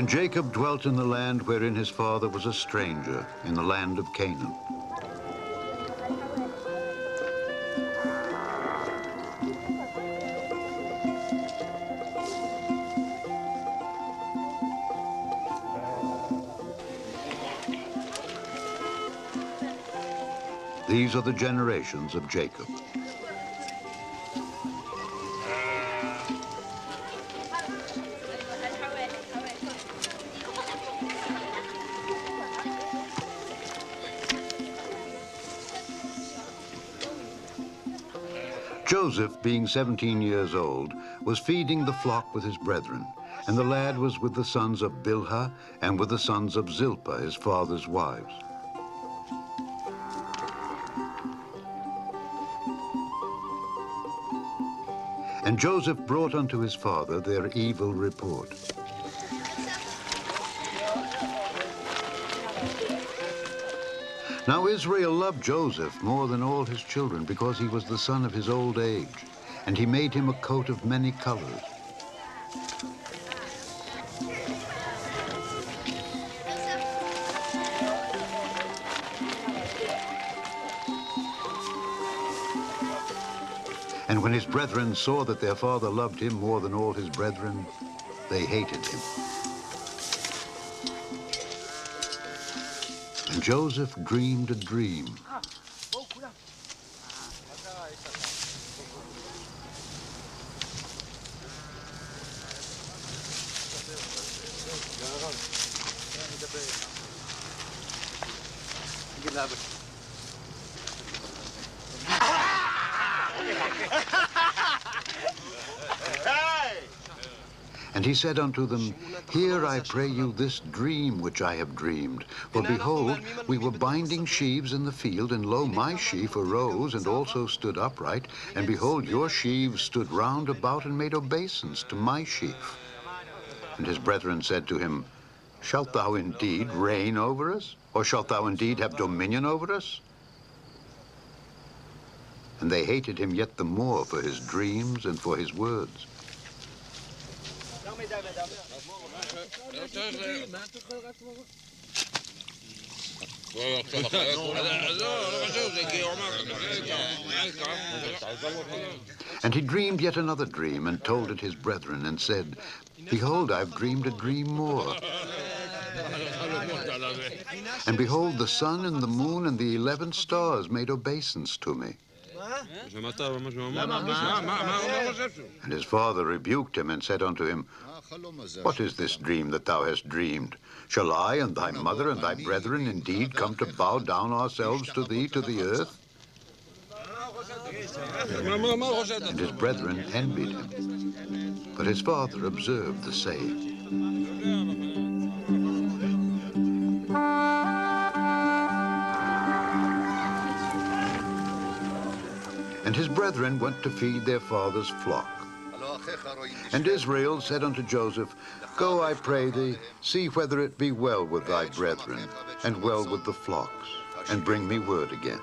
And Jacob dwelt in the land wherein his father was a stranger, in the land of Canaan. These are the generations of Jacob. Joseph, being 17 years old, was feeding the flock with his brethren, and the lad was with the sons of Bilhah and with the sons of Zilpah, his father's wives. And Joseph brought unto his father their evil report. Now Israel loved Joseph more than all his children, because he was the son of his old age, and he made him a coat of many colors. And when his brethren saw that their father loved him more than all his brethren, they hated him. And Joseph dreamed a dream. And he said unto them, Hear, I pray you, this dream which I have dreamed. For behold, we were binding sheaves in the field, and lo, my sheaf arose and also stood upright, and behold, your sheaves stood round about and made obeisance to my sheaf. And his brethren said to him, Shalt thou indeed reign over us? Or shalt thou indeed have dominion over us? And they hated him yet the more for his dreams and for his words. And he dreamed yet another dream, and told it his brethren, and said, Behold, I've dreamed a dream more. And behold, the sun and the moon and the 11 stars made obeisance to me. And his father rebuked him and said unto him, What is this dream that thou hast dreamed? Shall I and thy mother and thy brethren indeed come to bow down ourselves to thee to the earth? And his brethren envied him. But his father observed the saying. And his brethren went to feed their father's flock. And Israel said unto Joseph, Go, I pray thee, see whether it be well with thy brethren, and well with the flocks, and bring me word again.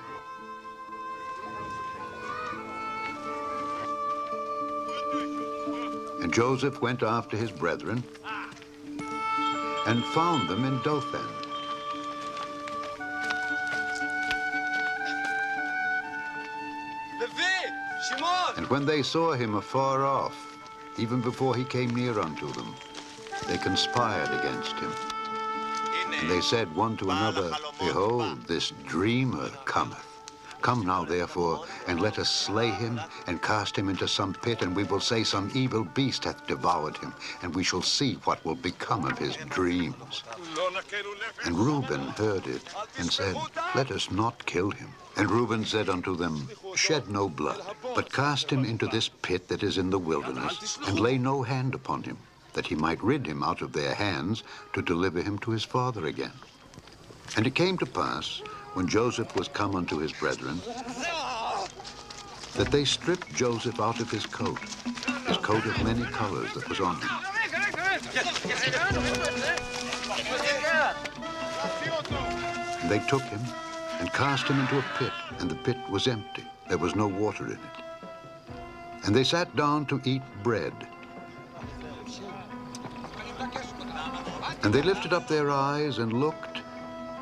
And Joseph went after his brethren, and found them in Dothan. And when they saw him afar off, even before he came near unto them, they conspired against him. And they said one to another, Behold, this dreamer cometh. Come now, therefore, and let us slay him, and cast him into some pit, and we will say some evil beast hath devoured him, and we shall see what will become of his dreams. And Reuben heard it, and said, Let us not kill him. And Reuben said unto them, Shed no blood, but cast him into this pit that is in the wilderness, and lay no hand upon him, that he might rid him out of their hands, to deliver him to his father again. And it came to pass, when Joseph was come unto his brethren, that they stripped Joseph out of his coat of many colors that was on him. And they took him and cast him into a pit, and the pit was empty. There was no water in it. And they sat down to eat bread. And they lifted up their eyes and looked,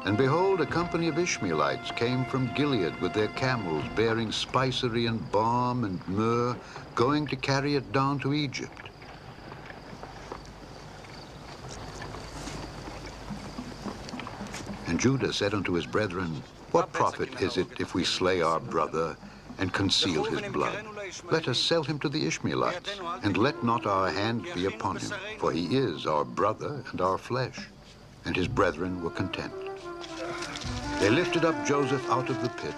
and behold, a company of Ishmaelites came from Gilead with their camels, bearing spicery and balm and myrrh, going to carry it down to Egypt. And Judah said unto his brethren, What profit is it if we slay our brother and conceal his blood? Let us sell him to the Ishmaelites, and let not our hand be upon him, for he is our brother and our flesh. And his brethren were content. They lifted up Joseph out of the pit,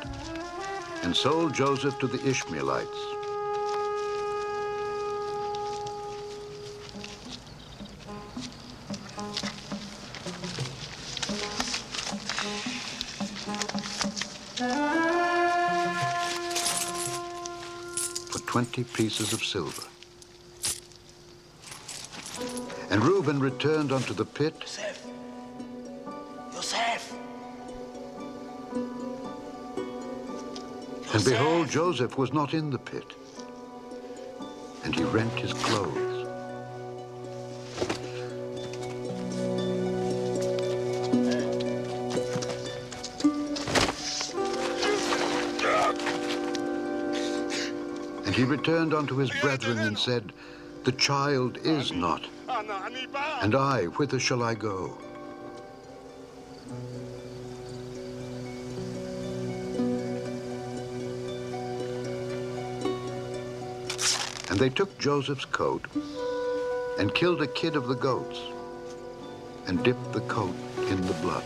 and sold Joseph to the Ishmaelites. For 20 pieces of silver. And Reuben returned unto the pit. Joseph! And behold, Joseph was not in the pit. And he rent his clothes. And he returned unto his brethren and said, The child is not. And I, whither shall I go? And they took Joseph's coat and killed a kid of the goats and dipped the coat in the blood.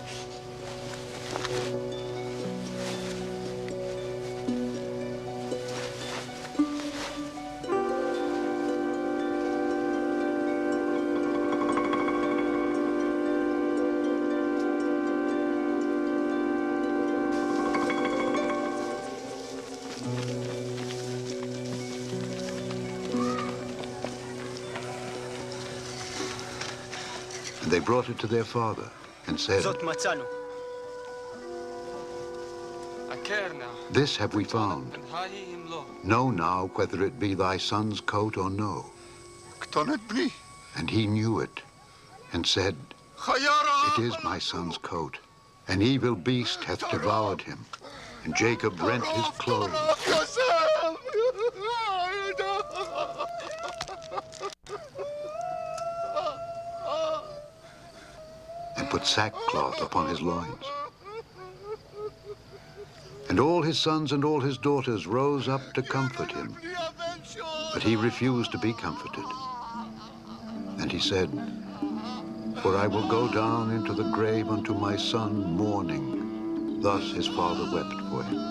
They brought it to their father and said, This have we found. Know now whether it be thy son's coat or no. And he knew it and said, It is my son's coat. An evil beast hath devoured him. And Jacob rent his clothes. And put sackcloth upon his loins. And all his sons and all his daughters rose up to comfort him. But he refused to be comforted. And he said, For I will go down into the grave unto my son mourning. Thus his father wept for him.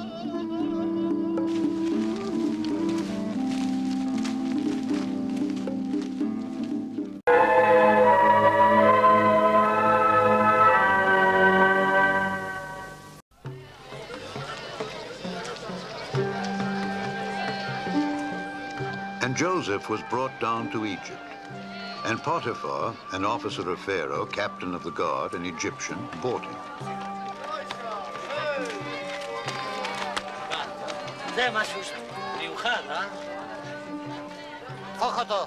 And Joseph was brought down to Egypt. And Potiphar, an officer of Pharaoh, captain of the guard, an Egyptian, bought him. זה משהו מיוחד, אה? פוך אותו.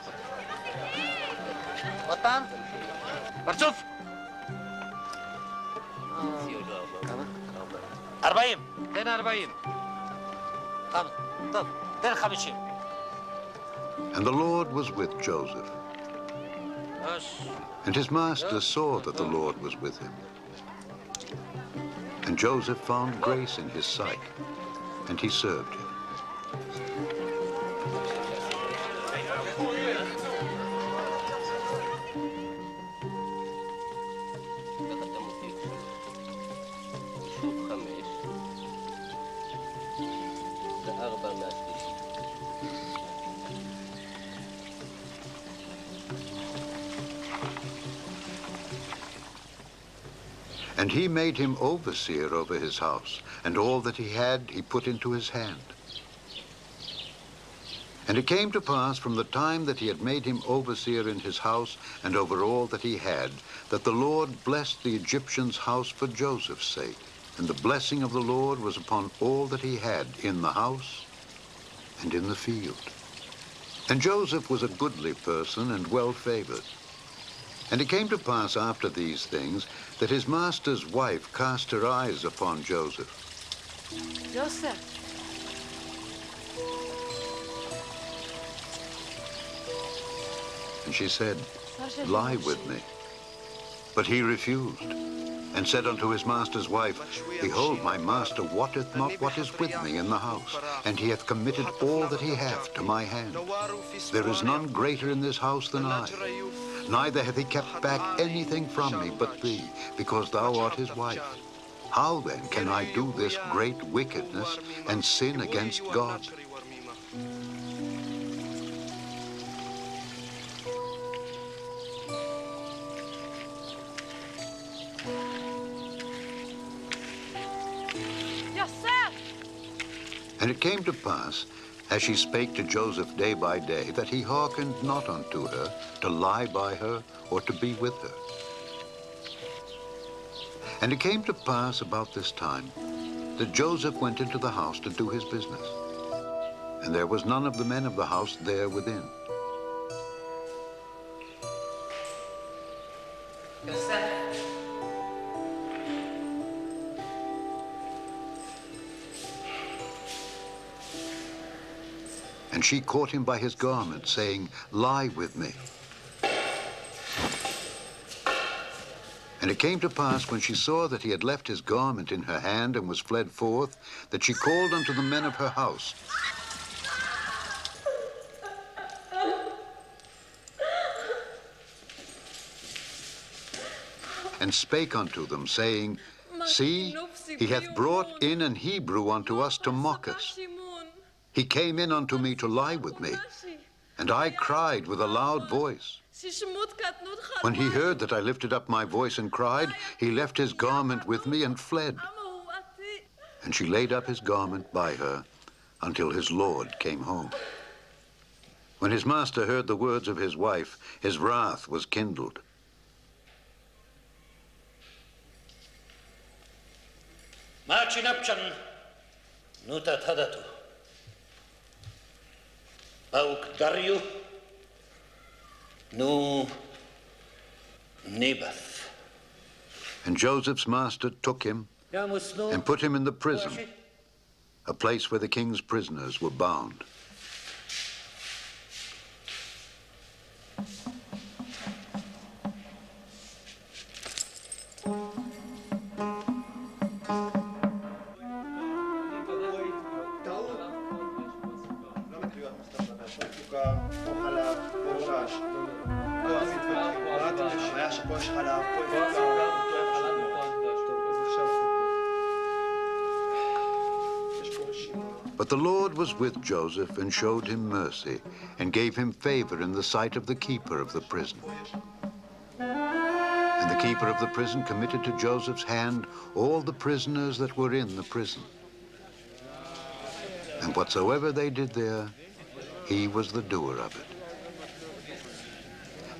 עוד פעם? פרצוף! 40. תן 40. טוב, תן 50. And the Lord was with Joseph. And his master saw that the Lord was with him. And Joseph found grace in his sight, and he served him. And he made him overseer over his house, and all that he had he put into his hand. And it came to pass from the time that he had made him overseer in his house and over all that he had, that the Lord blessed the Egyptian's house for Joseph's sake. And the blessing of the Lord was upon all that he had in the house and in the field. And Joseph was a goodly person and well favored. And it came to pass after these things that his master's wife cast her eyes upon Joseph. Joseph. And she said, "Lie with me." But he refused, and said unto his master's wife, "Behold, my master wotteth not what is with me in the house, and he hath committed all that he hath to my hand. There is none greater in this house than I. Neither hath he kept back anything from me but thee, because thou art his wife. How then can I do this great wickedness and sin against God?" And it came to pass, as she spake to Joseph day by day, that he hearkened not unto her, to lie by her, or to be with her. And it came to pass about this time, that Joseph went into the house to do his business. And there was none of the men of the house there within. And she caught him by his garment, saying, "Lie with me." And it came to pass, when she saw that he had left his garment in her hand and was fled forth, that she called unto the men of her house, and spake unto them, saying, "See, he hath brought in an Hebrew unto us to mock us. He came in unto me to lie with me, and I cried with a loud voice. When he heard that I lifted up my voice and cried, he left his garment with me and fled. And she laid up his garment by her until his lord came home. When his master heard the words of his wife, his wrath was kindled. Machinapchan nuta tadatu. Bauk Daryu nu Nebath. And Joseph's master took him and put him in the prison, a place where the king's prisoners were bound. But the Lord was with Joseph and showed him mercy and gave him favor in the sight of the keeper of the prison. And the keeper of the prison committed to Joseph's hand all the prisoners that were in the prison. And whatsoever they did there, he was the doer of it.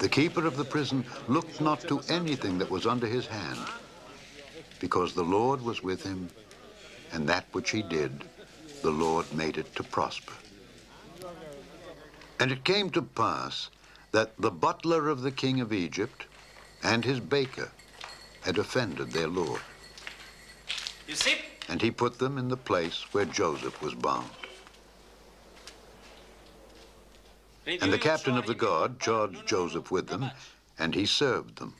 The keeper of the prison looked not to anything that was under his hand, because the Lord was with him, and that which he did, the Lord made it to prosper. And it came to pass that the butler of the king of Egypt and his baker had offended their Lord. You see? And he put them in the place where Joseph was bound. And the captain of the guard charged Joseph with them, and he served them.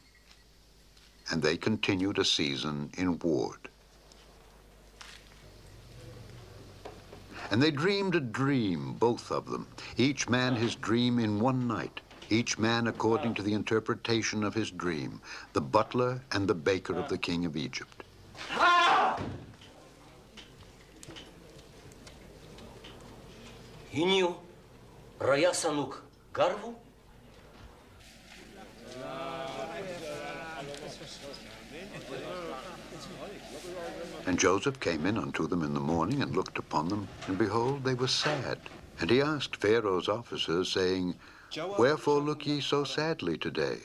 And they continued a season in ward. And they dreamed a dream, both of them, each man his dream in one night, each man according to the interpretation of his dream, the butler and the baker of the king of Egypt. Inyu Rayasanuk Garvu? And Joseph came in unto them in the morning and looked upon them, and behold, they were sad. And he asked Pharaoh's officers, saying, Wherefore look ye so sadly today?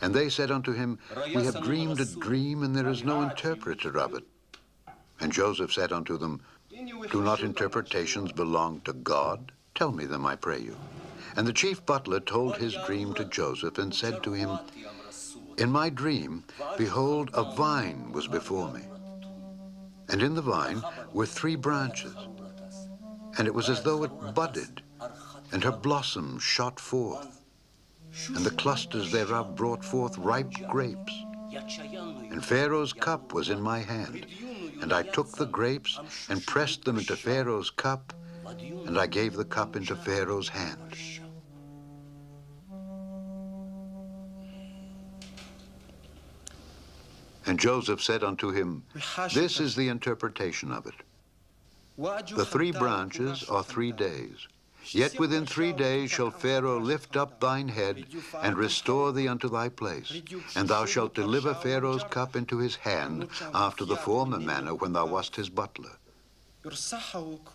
And they said unto him, We have dreamed a dream, and there is no interpreter of it. And Joseph said unto them, Do not interpretations belong to God? Tell me them, I pray you. And the chief butler told his dream to Joseph and said to him, "In my dream, behold, a vine was before me. And in the vine were 3 branches. And it was as though it budded, and her blossoms shot forth. And the clusters thereof brought forth ripe grapes. And Pharaoh's cup was in my hand. And I took the grapes and pressed them into Pharaoh's cup, and I gave the cup into Pharaoh's hand." And Joseph said unto him, "This is the interpretation of it. The 3 branches are 3 days. Yet within 3 days shall Pharaoh lift up thine head and restore thee unto thy place. And thou shalt deliver Pharaoh's cup into his hand after the former manner when thou wast his butler.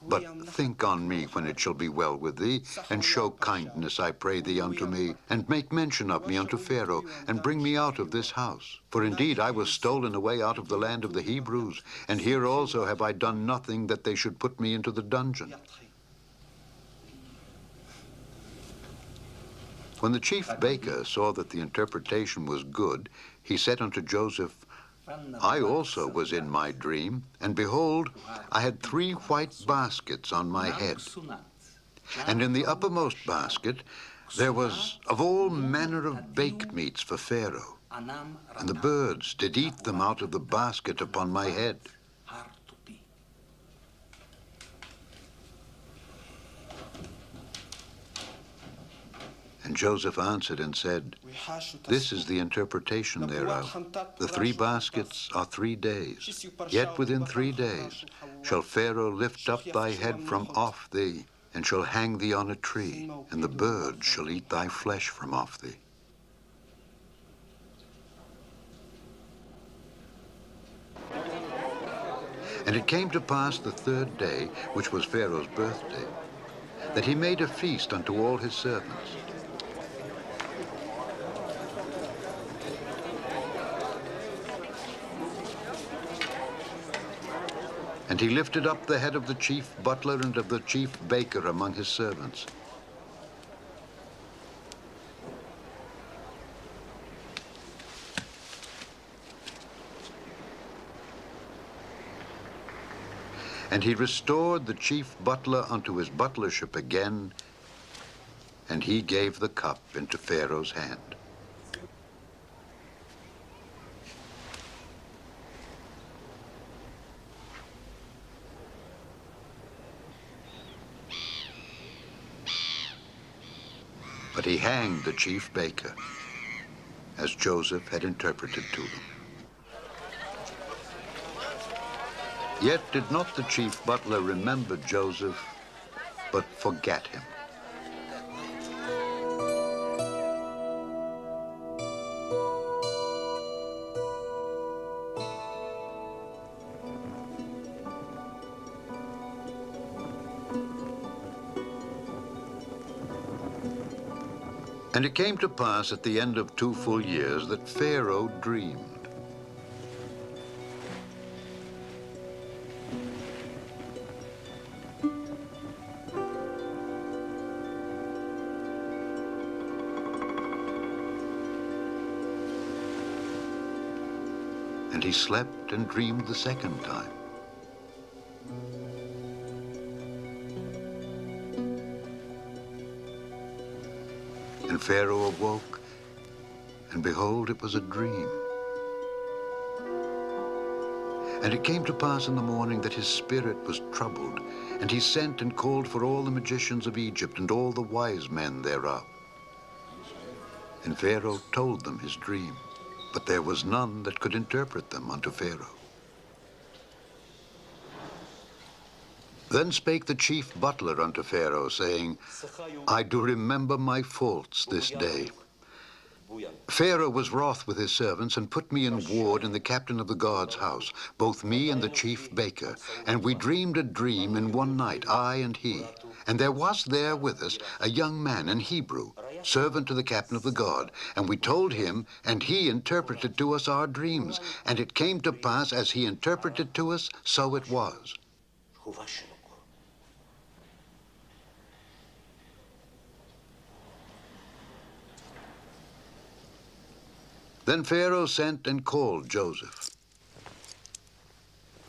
But think on me when it shall be well with thee, and show kindness, I pray thee, unto me, and make mention of me unto Pharaoh, and bring me out of this house. For indeed I was stolen away out of the land of the Hebrews, and here also have I done nothing that they should put me into the dungeon." When the chief baker saw that the interpretation was good, he said unto Joseph, "I also was in my dream, and behold, I had 3 white baskets on my head. And in the uppermost basket there was of all manner of baked meats for Pharaoh, and the birds did eat them out of the basket upon my head." And Joseph answered and said, "This is the interpretation thereof. The 3 baskets are 3 days. Yet within 3 days shall Pharaoh lift up thy head from off thee, and shall hang thee on a tree, and the birds shall eat thy flesh from off thee." And it came to pass the 3rd day, which was Pharaoh's birthday, that he made a feast unto all his servants. And he lifted up the head of the chief butler and of the chief baker among his servants. And he restored the chief butler unto his butlership again, and he gave the cup into Pharaoh's hand. But he hanged the chief baker, as Joseph had interpreted to them. Yet did not the chief butler remember Joseph, but forgat him. And it came to pass at the end of 2 full years that Pharaoh dreamed. And he slept and dreamed the 2nd time. And Pharaoh awoke, and behold, it was a dream. And it came to pass in the morning that his spirit was troubled, and he sent and called for all the magicians of Egypt and all the wise men thereof. And Pharaoh told them his dream, but there was none that could interpret them unto Pharaoh. Then spake the chief butler unto Pharaoh, saying, I do remember my faults this day. Pharaoh was wroth with his servants, and put me in ward in the captain of the guard's house, both me and the chief baker. And we dreamed a dream in one night, I and he. And there was there with us a young man, an Hebrew, servant to the captain of the guard. And we told him, and he interpreted to us our dreams. And it came to pass, as he interpreted to us, so it was. Then Pharaoh sent and called Joseph.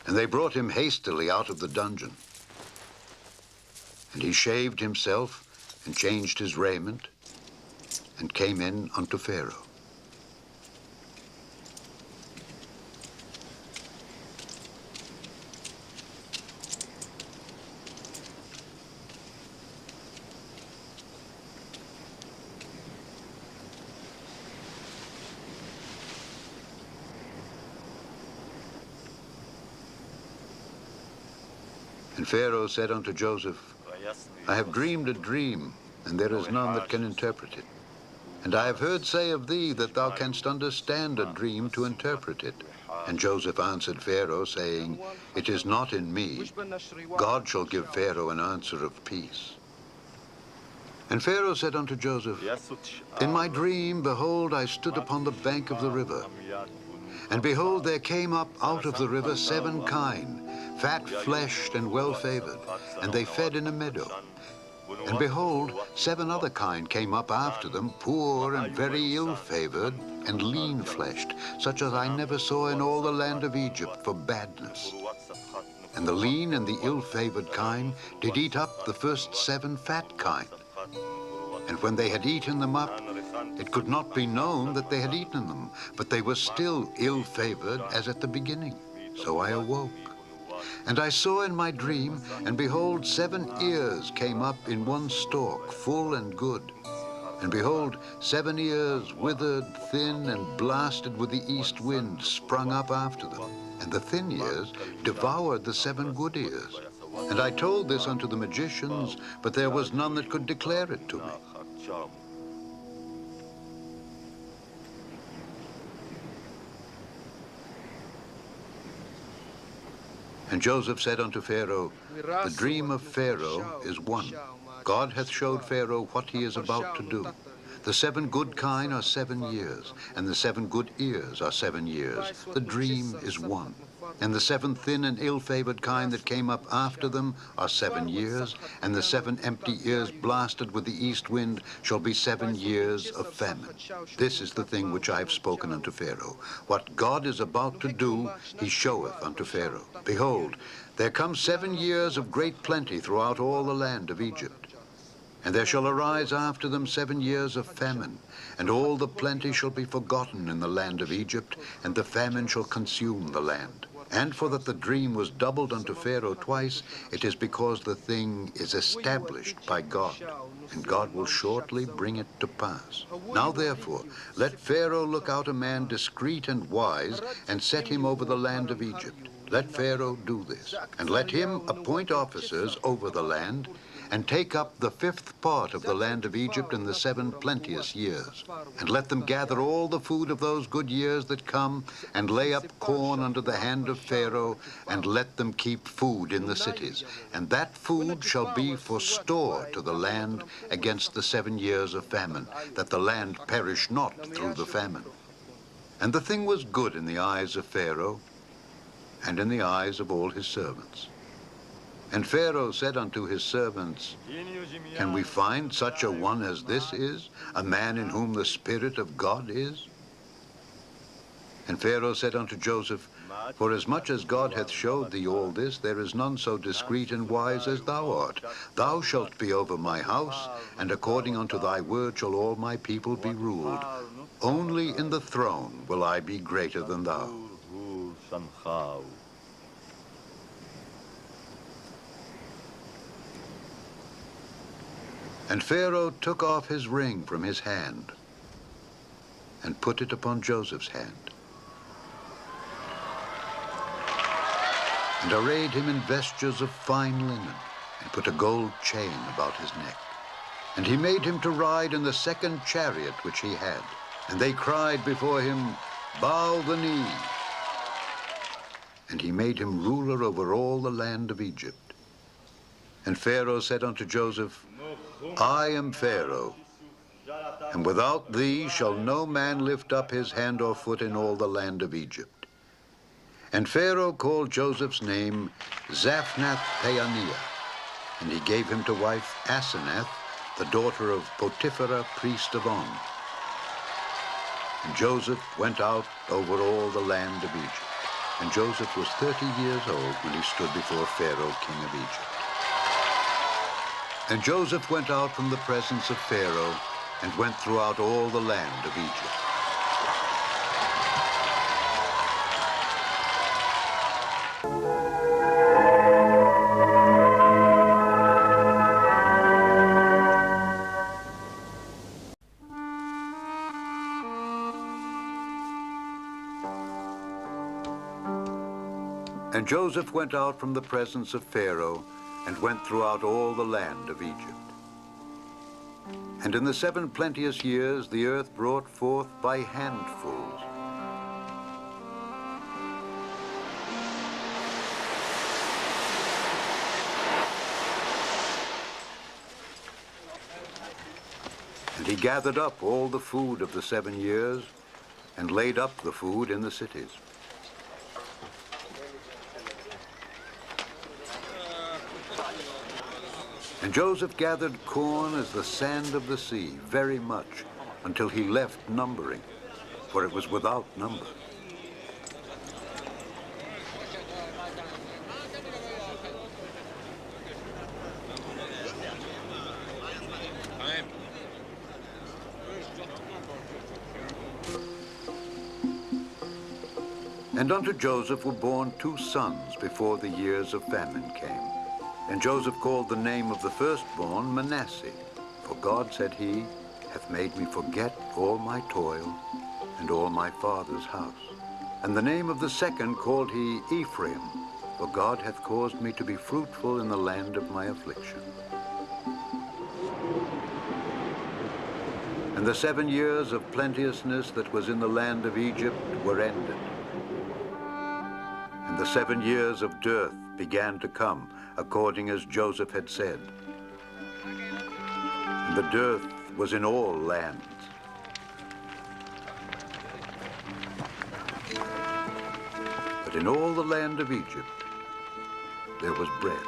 And they brought him hastily out of the dungeon. And he shaved himself and changed his raiment and came in unto Pharaoh. And Pharaoh said unto Joseph, I have dreamed a dream, and there is none that can interpret it. And I have heard say of thee that thou canst understand a dream to interpret it. And Joseph answered Pharaoh, saying, It is not in me. God shall give Pharaoh an answer of peace. And Pharaoh said unto Joseph, In my dream, behold, I stood upon the bank of the river. And behold, there came up out of the river 7 kine, fat-fleshed and well-favored, and they fed in a meadow. And behold, 7 other kine came up after them, poor and very ill-favored, and lean-fleshed, such as I never saw in all the land of Egypt for badness. And the lean and the ill-favored kine did eat up the first 7 fat kine. And when they had eaten them up, it could not be known that they had eaten them, but they were still ill-favored as at the beginning. So I awoke. And I saw in my dream, and behold, 7 ears came up in one stalk, full and good. And behold, 7 ears, withered, thin, and blasted with the east wind, sprung up after them. And the thin ears devoured the 7 good ears. And I told this unto the magicians, but there was none that could declare it to me. And Joseph said unto Pharaoh, The dream of Pharaoh is one. God hath showed Pharaoh what he is about to do. The 7 good kine are 7 years, and the 7 good ears are 7 years. The dream is one. And the 7 thin and ill-favored kine that came up after them are 7 years, and the 7 empty ears blasted with the east wind shall be 7 years of famine. This is the thing which I have spoken unto Pharaoh. What God is about to do, he showeth unto Pharaoh. Behold, there come 7 years of great plenty throughout all the land of Egypt. And there shall arise after them 7 years of famine, and all the plenty shall be forgotten in the land of Egypt, and the famine shall consume the land. And for that the dream was doubled unto Pharaoh twice, it is because the thing is established by God, and God will shortly bring it to pass. Now therefore, let Pharaoh look out a man discreet and wise, and set him over the land of Egypt. Let Pharaoh do this, and let him appoint officers over the land, and take up the 5th part of the land of Egypt in the 7 plenteous years. And let them gather all the food of those good years that come, and lay up corn under the hand of Pharaoh, and let them keep food in the cities. And that food shall be for store to the land against the 7 years of famine, that the land perish not through the famine. And the thing was good in the eyes of Pharaoh, and in the eyes of all his servants. And Pharaoh said unto his servants, Can we find such a one as this is, a man in whom the Spirit of God is? And Pharaoh said unto Joseph, Forasmuch as God hath showed thee all this, there is none so discreet and wise as thou art. Thou shalt be over my house, and according unto thy word shall all my people be ruled. Only in the throne will I be greater than thou. And Pharaoh took off his ring from his hand and put it upon Joseph's hand, and arrayed him in vestures of fine linen, and put a gold chain about his neck. And he made him to ride in the 2nd chariot which he had. And they cried before him, Bow the knee. And he made him ruler over all the land of Egypt. And Pharaoh said unto Joseph, I am Pharaoh, and without thee shall no man lift up his hand or foot in all the land of Egypt. And Pharaoh called Joseph's name Zaphnath-Paaneah, and he gave him to wife Asenath, the daughter of Potiphera, priest of On. And Joseph went out over all the land of Egypt. And Joseph was 30 years old when he stood before Pharaoh, king of Egypt. And Joseph went out from the presence of Pharaoh and went throughout all the land of Egypt. And Joseph went out from the presence of Pharaoh and went throughout all the land of Egypt. And in the 7 plenteous years the earth brought forth by handfuls. And he gathered up all the food of the 7 years and laid up the food in the cities. And Joseph gathered corn as the sand of the sea, very much, until he left numbering, for it was without number. And unto Joseph were born 2 sons before the years of famine came. And Joseph called the name of the firstborn Manasseh, for God, said he, hath made me forget all my toil and all my father's house. And the name of the second called he Ephraim, for God hath caused me to be fruitful in the land of my affliction. And the 7 years of plenteousness that was in the land of Egypt were ended. And the 7 years of dearth began to come, according as Joseph had said. And the dearth was in all lands. But in all the land of Egypt there was bread.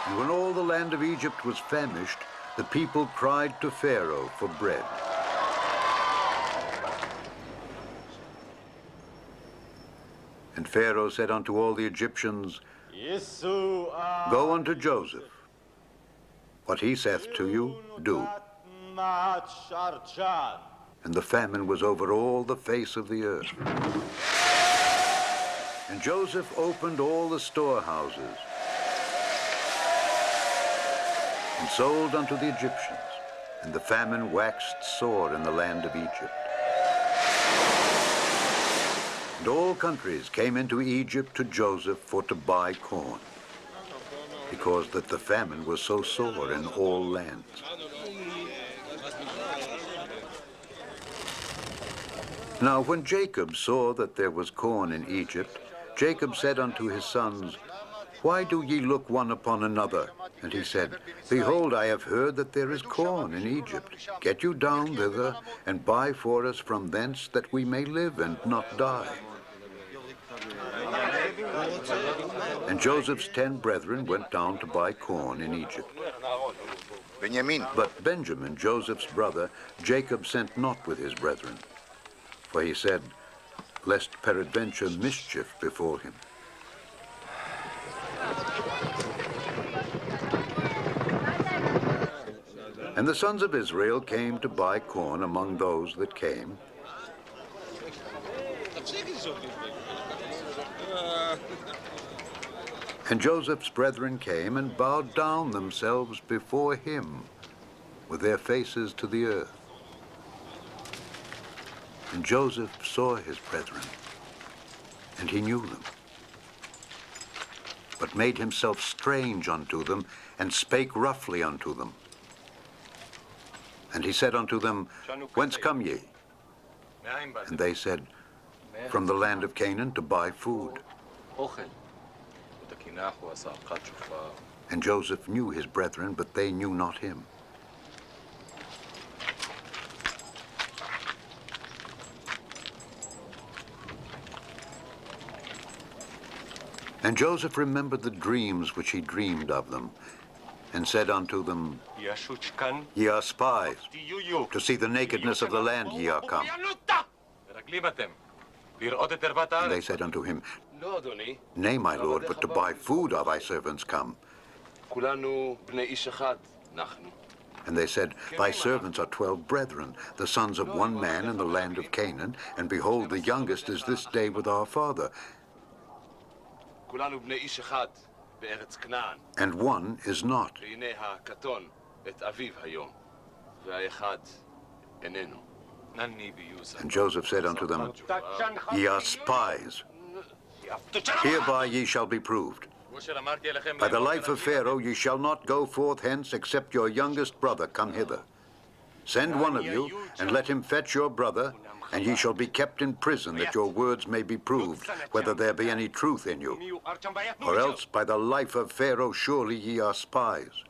And when all the land of Egypt was famished, the people cried to Pharaoh for bread. And Pharaoh said unto all the Egyptians, Go unto Joseph. What he saith to you, do. And the famine was over all the face of the earth. And Joseph opened all the storehouses and sold unto the Egyptians. And the famine waxed sore in the land of Egypt. And all countries came into Egypt to Joseph for to buy corn, because that the famine was so sore in all lands. Now when Jacob saw that there was corn in Egypt, Jacob said unto his sons, Why do ye look one upon another? And he said, Behold, I have heard that there is corn in Egypt. Get you down thither, and buy for us from thence, that we may live and not die. And Joseph's 10 brethren went down to buy corn in Egypt. But Benjamin, Joseph's brother, Jacob sent not with his brethren. For he said, Lest peradventure mischief befall him. And the sons of Israel came to buy corn among those that came. And Joseph's brethren came and bowed down themselves before him with their faces to the earth. And Joseph saw his brethren, and he knew them, but made himself strange unto them, and spake roughly unto them. And he said unto them, Whence come ye? And they said, From the land of Canaan to buy food. And Joseph knew his brethren, but they knew not him. And Joseph remembered the dreams which he dreamed of them. and said unto them, Ye are spies. To see the nakedness of the land ye are come. And they said unto him, Nay, my lord, but to buy food are thy servants come. And they said, Thy servants are 12 brethren, the sons of one man in the land of Canaan, and behold, the youngest is this day with our father. And one is not. And Joseph said unto them, Ye are spies. Hereby ye shall be proved. By the life of Pharaoh ye shall not go forth hence except your youngest brother come hither. Send one of you, and let him fetch your brother, and ye shall be kept in prison, that your words may be proved, whether there be any truth in you. Or else by the life of Pharaoh surely ye are spies.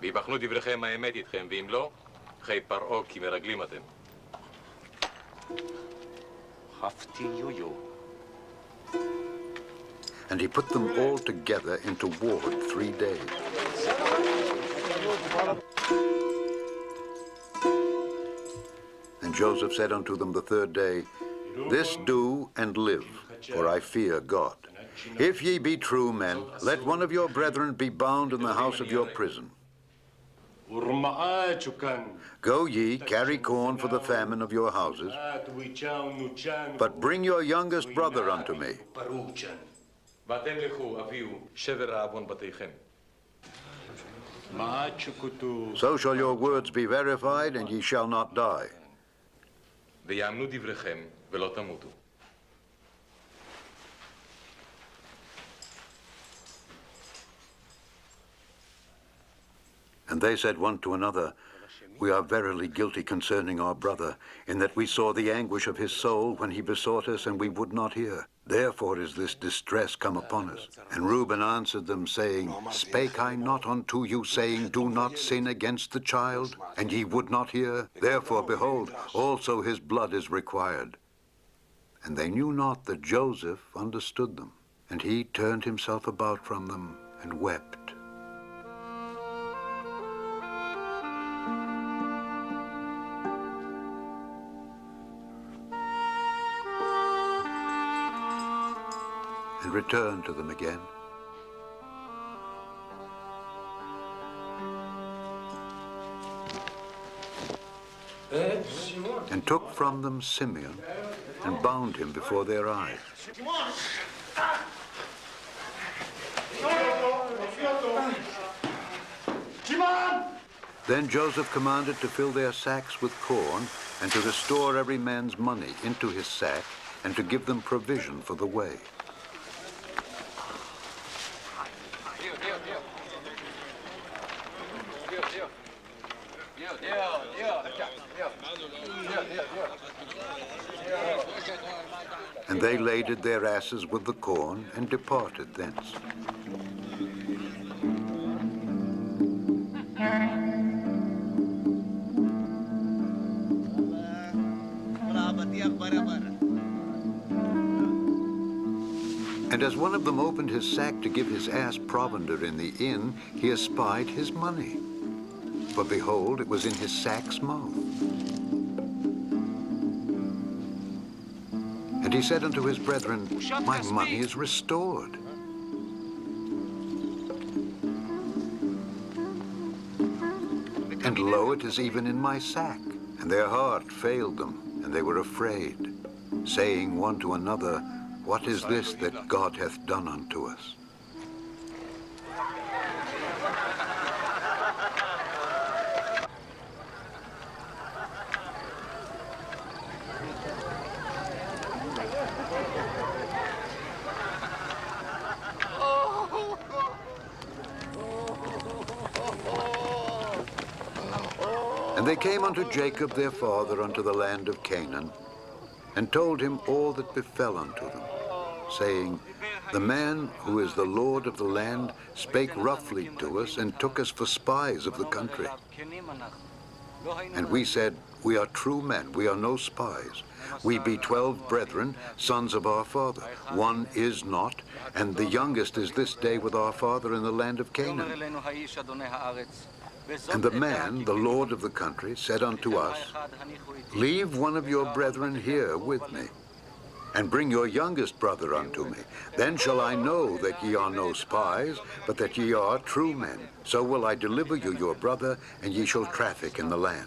ויבחנו דבריכם האמת איתכם, ואם לא, חי פרעה כי מרגלים אתם. And he put them all together into ward 3 days. And Joseph said unto them the 3rd day, This do and live, for I fear God. If ye be true men, let one of your brethren be bound in the house of your prison. Go ye, carry corn for the famine of your houses, but bring your youngest brother unto me. So shall your words be verified, and ye shall not die. And they said one to another, We are verily guilty concerning our brother, in that we saw the anguish of his soul when he besought us, and we would not hear. Therefore is this distress come upon us. And Reuben answered them, saying, Spake I not unto you, saying, Do not sin against the child? And ye would not hear? Therefore, behold, also his blood is required. And they knew not that Joseph understood them. And he turned himself about from them and wept. And returned to them again. And took from them Simeon and bound him before their eyes. Then Joseph commanded to fill their sacks with corn, and to restore every man's money into his sack, and to give them provision for the way. And they laded their asses with the corn and departed thence. And as one of them opened his sack to give his ass provender in the inn, he espied his money. For behold, it was in his sack's mouth. And he said unto his brethren, My money is restored. And lo, it is even in my sack. And their heart failed them, and they were afraid, saying one to another, What is this that God hath done unto us? And they came unto Jacob their father unto the land of Canaan, and told him all that befell unto them, saying, The man who is the Lord of the land spake roughly to us and took us for spies of the country. And we said, we are true men, we are no spies. We be 12 brethren, sons of our father. One is not, and the youngest is this day with our father in the land of Canaan. And the man, the Lord of the country, said unto us, leave one of your brethren here with me, and bring your youngest brother unto me. Then shall I know that ye are no spies, but that ye are true men. So will I deliver you your brother, and ye shall traffic in the land.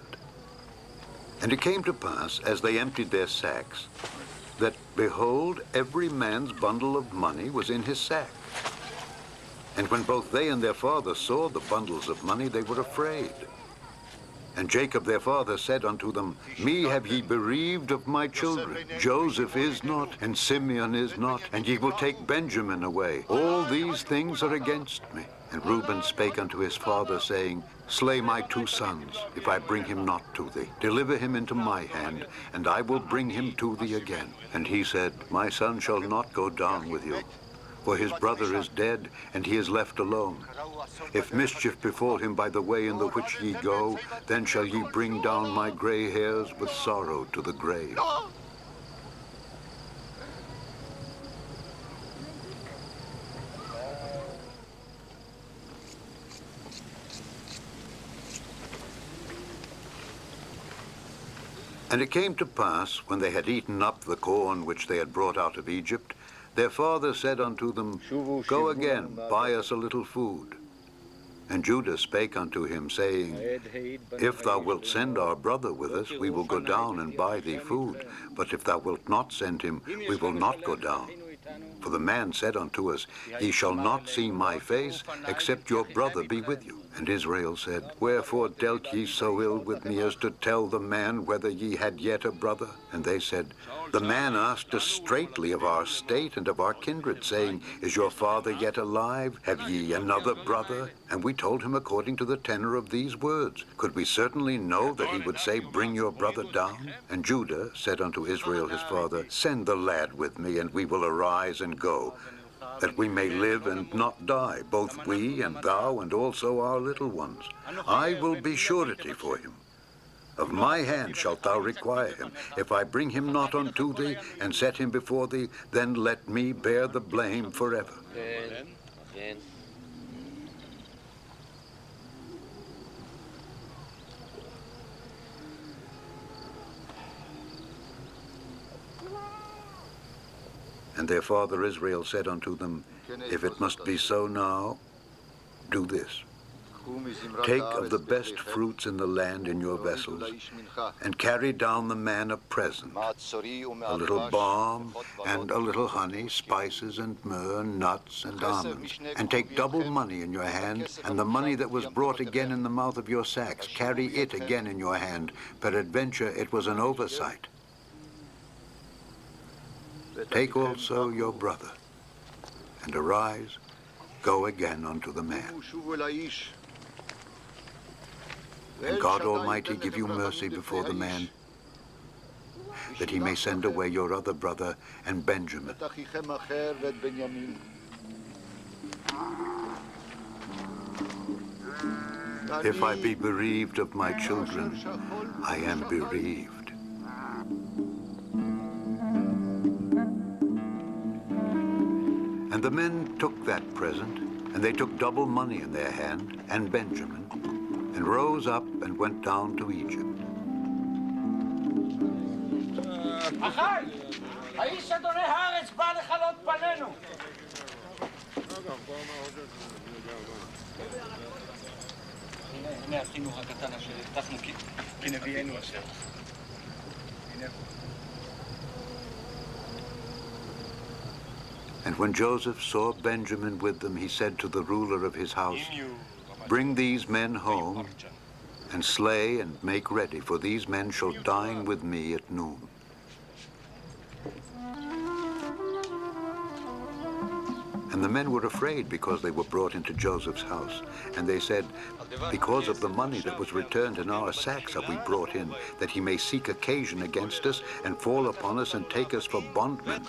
And it came to pass, as they emptied their sacks, that, behold, every man's bundle of money was in his sack. And when both they and their father saw the bundles of money, they were afraid. And Jacob their father said unto them, me have ye bereaved of my children. Joseph is not, and Simeon is not, and ye will take Benjamin away. All these things are against me. And Reuben spake unto his father, saying, slay my 2 sons, if I bring him not to thee. Deliver him into my hand, and I will bring him to thee again. And he said, my son shall not go down with you, for his brother is dead, and he is left alone. If mischief befall him by the way in the which ye go, then shall ye bring down my gray hairs with sorrow to the grave. And it came to pass, when they had eaten up the corn which they had brought out of Egypt, their father said unto them, go again, buy us a little food. And Judah spake unto him, saying, if thou wilt send our brother with us, we will go down and buy thee food. But if thou wilt not send him, we will not go down. For the man said unto us, ye shall not see my face, except your brother be with you. And Israel said, wherefore dealt ye so ill with me as to tell the man whether ye had yet a brother? And they said, the man asked us straitly of our state and of our kindred, saying, is your father yet alive? Have ye another brother? And we told him according to the tenor of these words. Could we certainly know that he would say, bring your brother down? And Judah said unto Israel his father, send the lad with me, and we will arise and go, that we may live and not die, both we and thou and also our little ones. I will be surety for him. Of my hand shalt thou require him. If I bring him not unto thee, and set him before thee, then let me bear the blame forever. And their father Israel said unto them, if it must be so now, do this. Take of the best fruits in the land in your vessels, and carry down the man a present, a little balm, and a little honey, spices and myrrh, nuts and almonds. And take double money in your hand, and the money that was brought again in the mouth of your sacks, carry it again in your hand. Peradventure it was an oversight. Take also your brother, and arise, go again unto the man. And God Almighty give you mercy before the man, that he may send away your other brother and Benjamin. If I be bereaved of my children, I am bereaved. And the men took that present, and they took double money in their hand, and Benjamin, and rose up and went down to Egypt. And when Joseph saw Benjamin with them, he said to the ruler of his house, bring these men home, and slay and make ready, for these men shall dine with me at noon. And the men were afraid because they were brought into Joseph's house. And they said, because of the money that was returned in our sacks have we brought in, that he may seek occasion against us and fall upon us and take us for bondmen.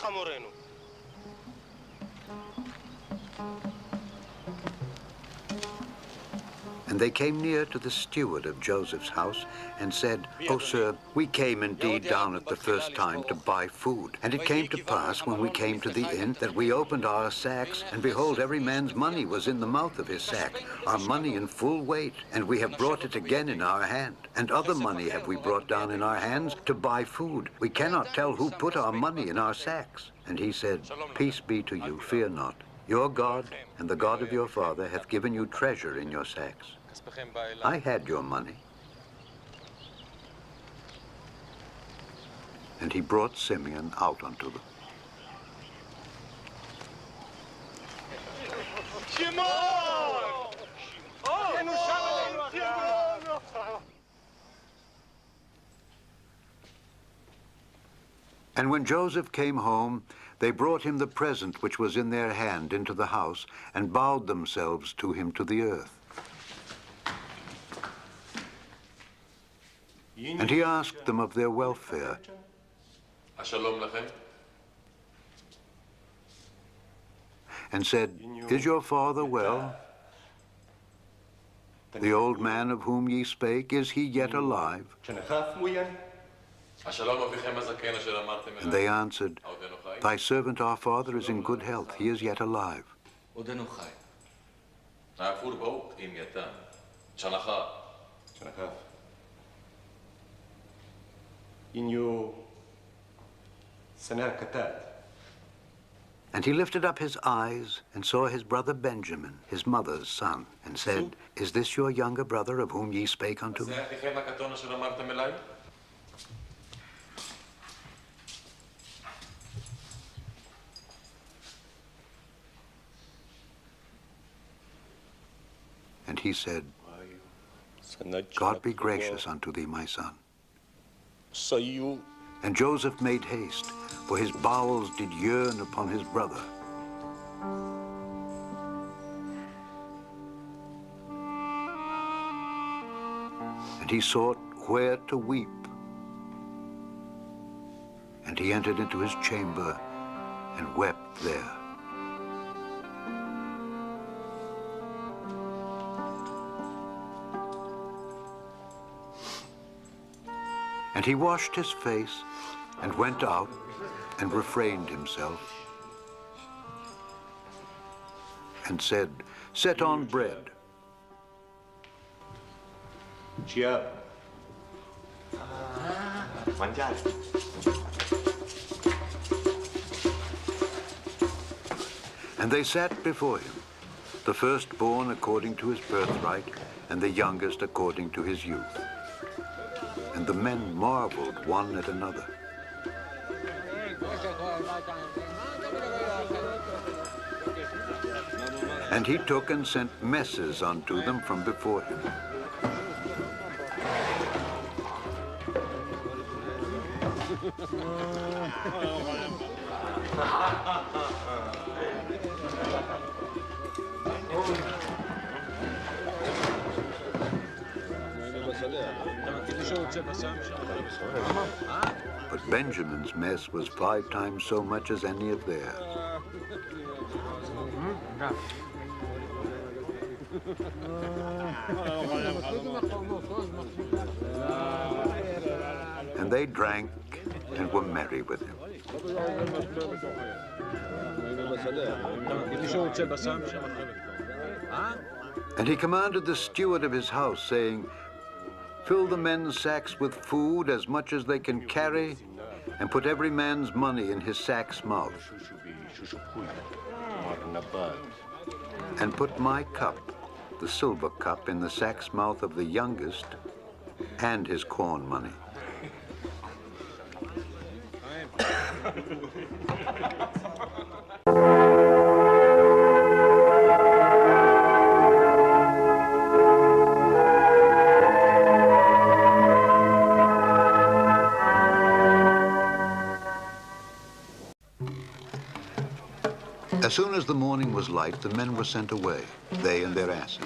And they came near to the steward of Joseph's house and said, "O sir, we came indeed down at the first time to buy food. And it came to pass, when we came to the inn, that we opened our sacks, and behold, every man's money was in the mouth of his sack, our money in full weight. And we have brought it again in our hand. And other money have we brought down in our hands to buy food. We cannot tell who put our money in our sacks." And he said, "Peace be to you, fear not. Your God and the God of your father hath given you treasure in your sacks. I had your money." And he brought Simeon out unto them. And when Joseph came home, they brought him the present which was in their hand into the house, and bowed themselves to him to the earth. And he asked them of their welfare. And said, "Is your father well? The old man of whom ye spake, is he yet alive?" And they answered, "Thy servant our father is in good health. He is yet alive." And he lifted up his eyes and saw his brother Benjamin, his mother's son, and said, "Is this your younger brother of whom ye spake unto me?" And he said, "God be gracious unto thee, my son." And Joseph made haste, for his bowels did yearn upon his brother. And he sought where to weep. And he entered into his chamber and wept there. And he washed his face and went out and refrained himself and said, "Set on bread." And they sat before him, the firstborn according to his birthright, and the youngest according to his youth. And the men marveled one at another. And he took and sent messes unto them from before him. But Benjamin's mess was 5 times so much as any of theirs. And they drank and were merry with him. And he commanded the steward of his house, saying, "Fill the men's sacks with food as much as they can carry, and put every man's money in his sack's mouth. And put my cup, the silver cup, in the sack's mouth of the youngest, and his corn money." As soon as the morning was light, the men were sent away, they and their asses.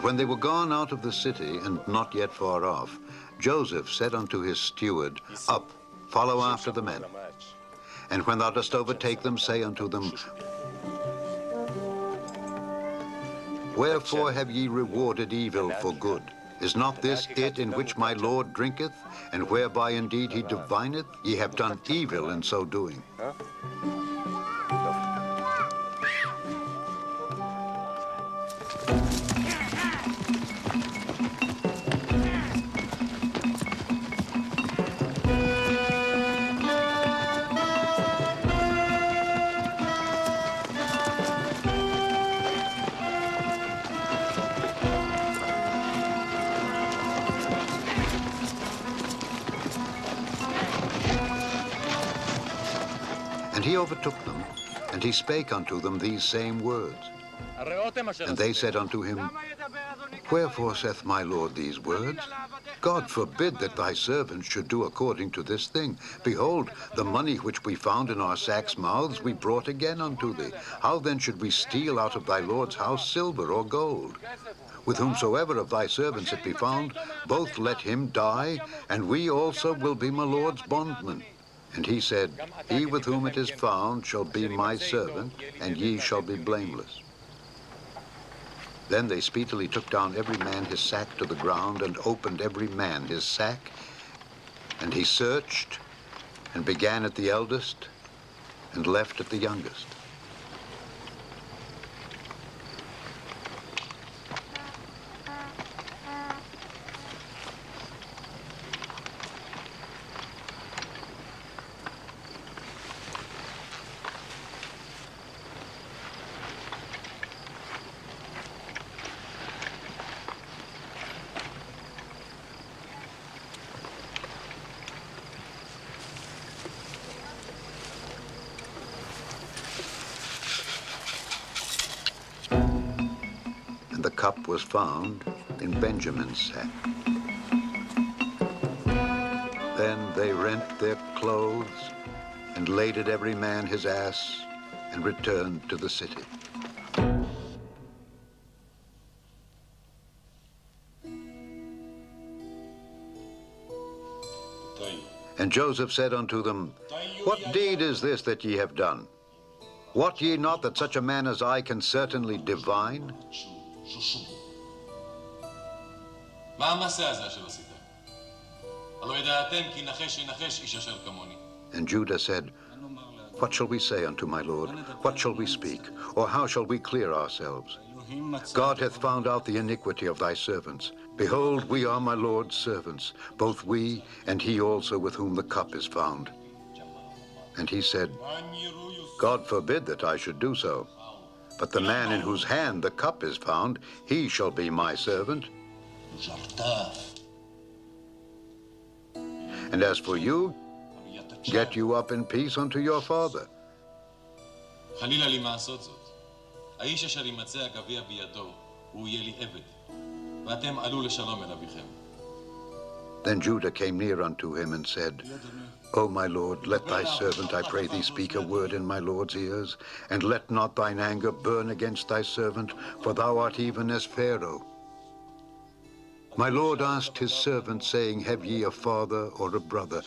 when they were gone out of the city and not yet far off, Joseph said unto his steward, Up, follow after the men. And when thou dost overtake them, say unto them, Wherefore have ye rewarded evil for good? Is not this it in which my Lord drinketh, and whereby indeed he divineth? Ye have done evil in so doing. And he overtook them, and he spake unto them these same words. And they said unto him, Wherefore saith my Lord these words? God forbid that thy servants should do according to this thing. Behold, the money which we found in our sacks' mouths we brought again unto thee. How then should we steal out of thy Lord's house silver or gold? With whomsoever of thy servants it be found, both let him die, and we also will be my Lord's bondmen. And he said, He with whom it is found shall be my servant, and ye shall be blameless. Then they speedily took down every man his sack to the ground, and opened every man his sack. And he searched, and began at the eldest, and left at the youngest. The cup was found in Benjamin's sack. Then they rent their clothes and laded every man his ass and returned to the city. And Joseph said unto them, What deed is this that ye have done? Wot ye not that such a man as I can certainly divine? And Judah said, What shall we say unto my Lord? What shall we speak? Or how shall we clear ourselves? God hath found out the iniquity of thy servants. Behold, we are my Lord's servants, both we and he also with whom the cup is found. And he said, God forbid that I should do so. But the man in whose hand the cup is found, he shall be my servant. And as for you, get you up in peace unto your father. Then Judah came near unto him and said, O my Lord, let thy servant, I pray thee, speak a word in my Lord's ears, and let not thine anger burn against thy servant, for thou art even as Pharaoh. My Lord asked his servant, saying, Have ye a father or a brother?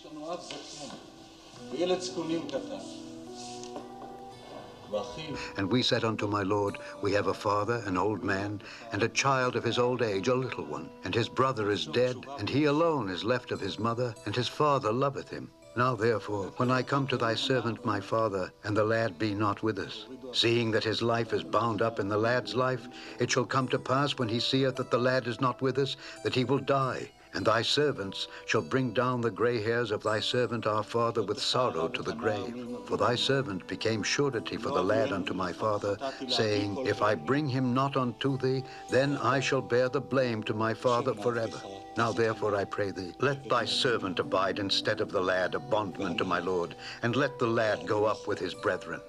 And we said unto my Lord, We have a father, an old man, and a child of his old age, a little one. And his brother is dead, and he alone is left of his mother, and his father loveth him. Now therefore, when I come to thy servant my father, and the lad be not with us, seeing that his life is bound up in the lad's life, it shall come to pass, when he seeth that the lad is not with us, that he will die. And thy servants shall bring down the gray hairs of thy servant our father with sorrow to the grave. For thy servant became surety for the lad unto my father, saying, If I bring him not unto thee, then I shall bear the blame to my father forever. Now therefore I pray thee, let thy servant abide instead of the lad, a bondman to my lord, and let the lad go up with his brethren.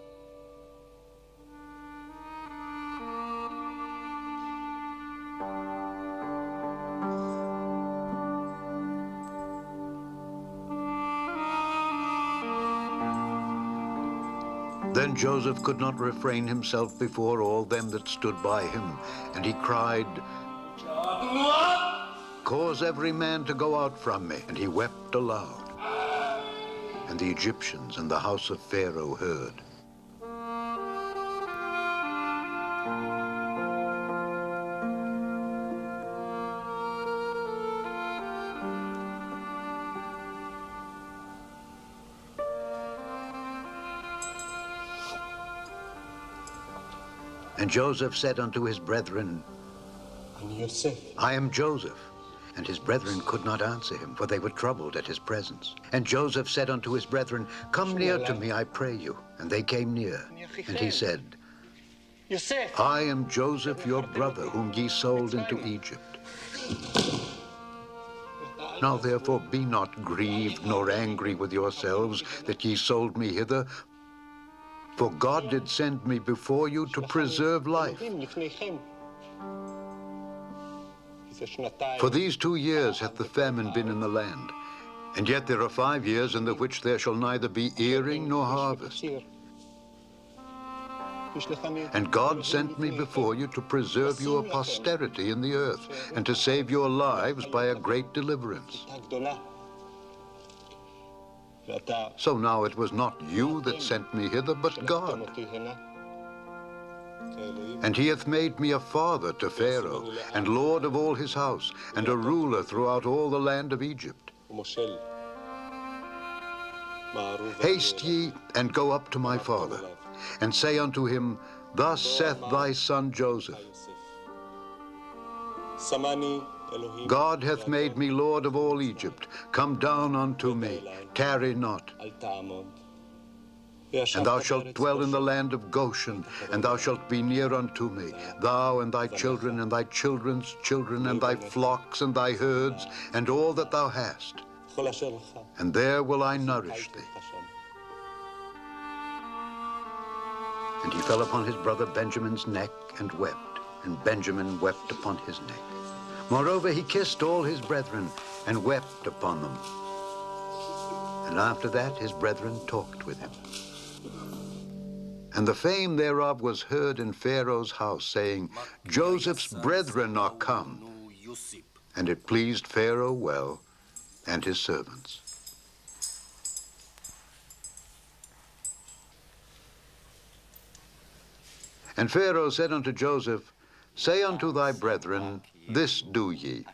Then Joseph could not refrain himself before all them that stood by him, and he cried, Cause every man to go out from me. And he wept aloud. And the Egyptians and the house of Pharaoh heard. And Joseph said unto his brethren, I am Joseph. And his brethren could not answer him, for they were troubled at his presence. And Joseph said unto his brethren, Come near to me, I pray you. And they came near. And he said, I am Joseph, your brother, whom ye sold into Egypt. Now therefore be not grieved nor angry with yourselves that ye sold me hither, for God did send me before you to preserve life. For these 2 years hath the famine been in the land, and yet there are 5 years in the which there shall neither be earing nor harvest. And God sent me before you to preserve your posterity in the earth, and to save your lives by a great deliverance. So now it was not you that sent me hither, but God. And he hath made me a father to Pharaoh, and lord of all his house, and a ruler throughout all the land of Egypt. Haste ye, and go up to my father, and say unto him, Thus saith thy son Joseph, God hath made me lord of all Egypt. Come down unto me, tarry not. And thou shalt dwell in the land of Goshen, and thou shalt be near unto me, thou and thy children, and thy children's children, and thy flocks, and thy herds, and all that thou hast. And there will I nourish thee. And he fell upon his brother Benjamin's neck, and wept, and Benjamin wept upon his neck. Moreover, he kissed all his brethren, and wept upon them. And after that his brethren talked with him. And the fame thereof was heard in Pharaoh's house, saying, Joseph's brethren are come. And it pleased Pharaoh well, and his servants. And Pharaoh said unto Joseph, Say unto thy brethren, This do ye,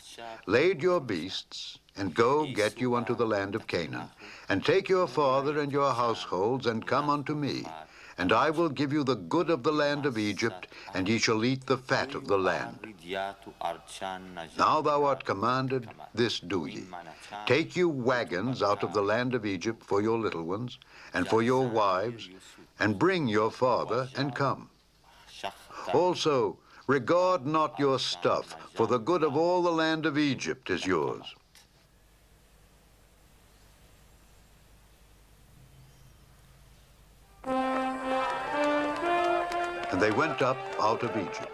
lade your beasts, and go get you unto the land of Canaan, and take your father and your households, and come unto me. And I will give you the good of the land of Egypt, and ye shall eat the fat of the land. Now thou art commanded, this do ye. Take you wagons out of the land of Egypt for your little ones, and for your wives, and bring your father, and come. Also, regard not your stuff, for the good of all the land of Egypt is yours. And they went up out of Egypt,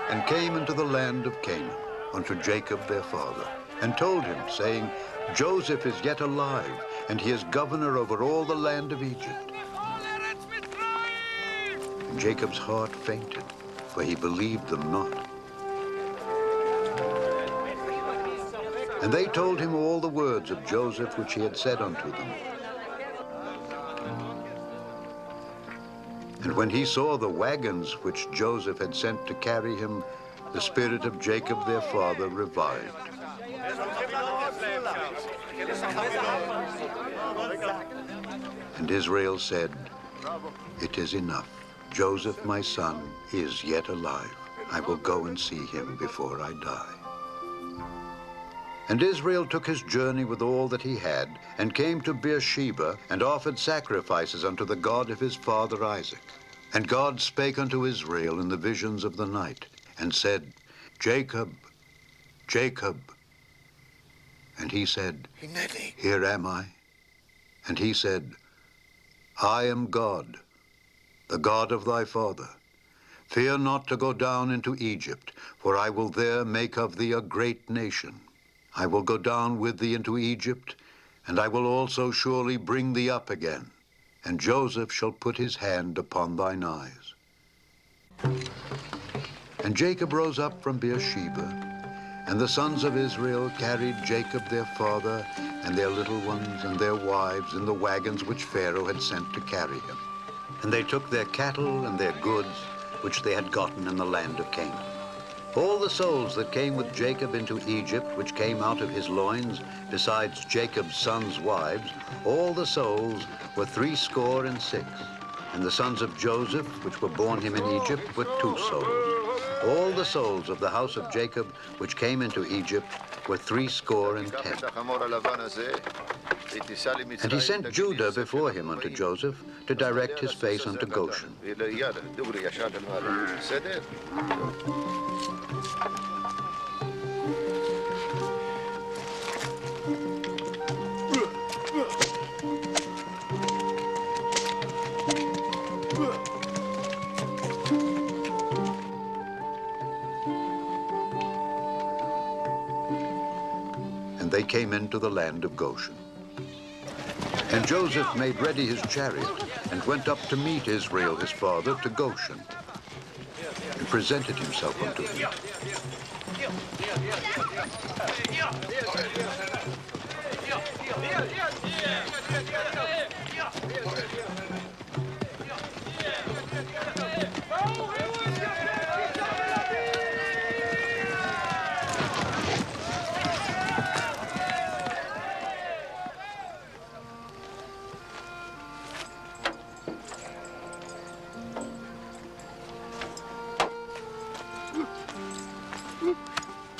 and came into the land of Canaan, unto Jacob their father, and told him, saying, Joseph is yet alive, and he is governor over all the land of Egypt. And Jacob's heart fainted, for he believed them not. And they told him all the words of Joseph which he had said unto them. And when he saw the wagons which Joseph had sent to carry him, the spirit of Jacob their father revived. And Israel said, It is enough. Joseph, my son, is yet alive. I will go and see him before I die. And Israel took his journey with all that he had, and came to Beersheba, and offered sacrifices unto the God of his father Isaac. And God spake unto Israel in the visions of the night, and said, Jacob, Jacob. And he said, Here am I. And he said, I am God, the God of thy father. Fear not to go down into Egypt, for I will there make of thee a great nation. I will go down with thee into Egypt, and I will also surely bring thee up again, and Joseph shall put his hand upon thine eyes. And Jacob rose up from Beersheba, And the sons of Israel carried Jacob their father and their little ones and their wives in the wagons which Pharaoh had sent to carry him. And they took their cattle and their goods which they had gotten in the land of Canaan. All the souls that came with Jacob into Egypt, which came out of his loins, besides Jacob's sons' wives, all the souls were 66. And the sons of Joseph, which were born him in Egypt, were 2 souls. All the souls of the house of Jacob, which came into Egypt, were 70. And he sent Judah before him unto Joseph to direct his face unto Goshen. And they came into the land of Goshen. And Joseph made ready his chariot and went up to meet Israel his father to Goshen, and presented himself unto him.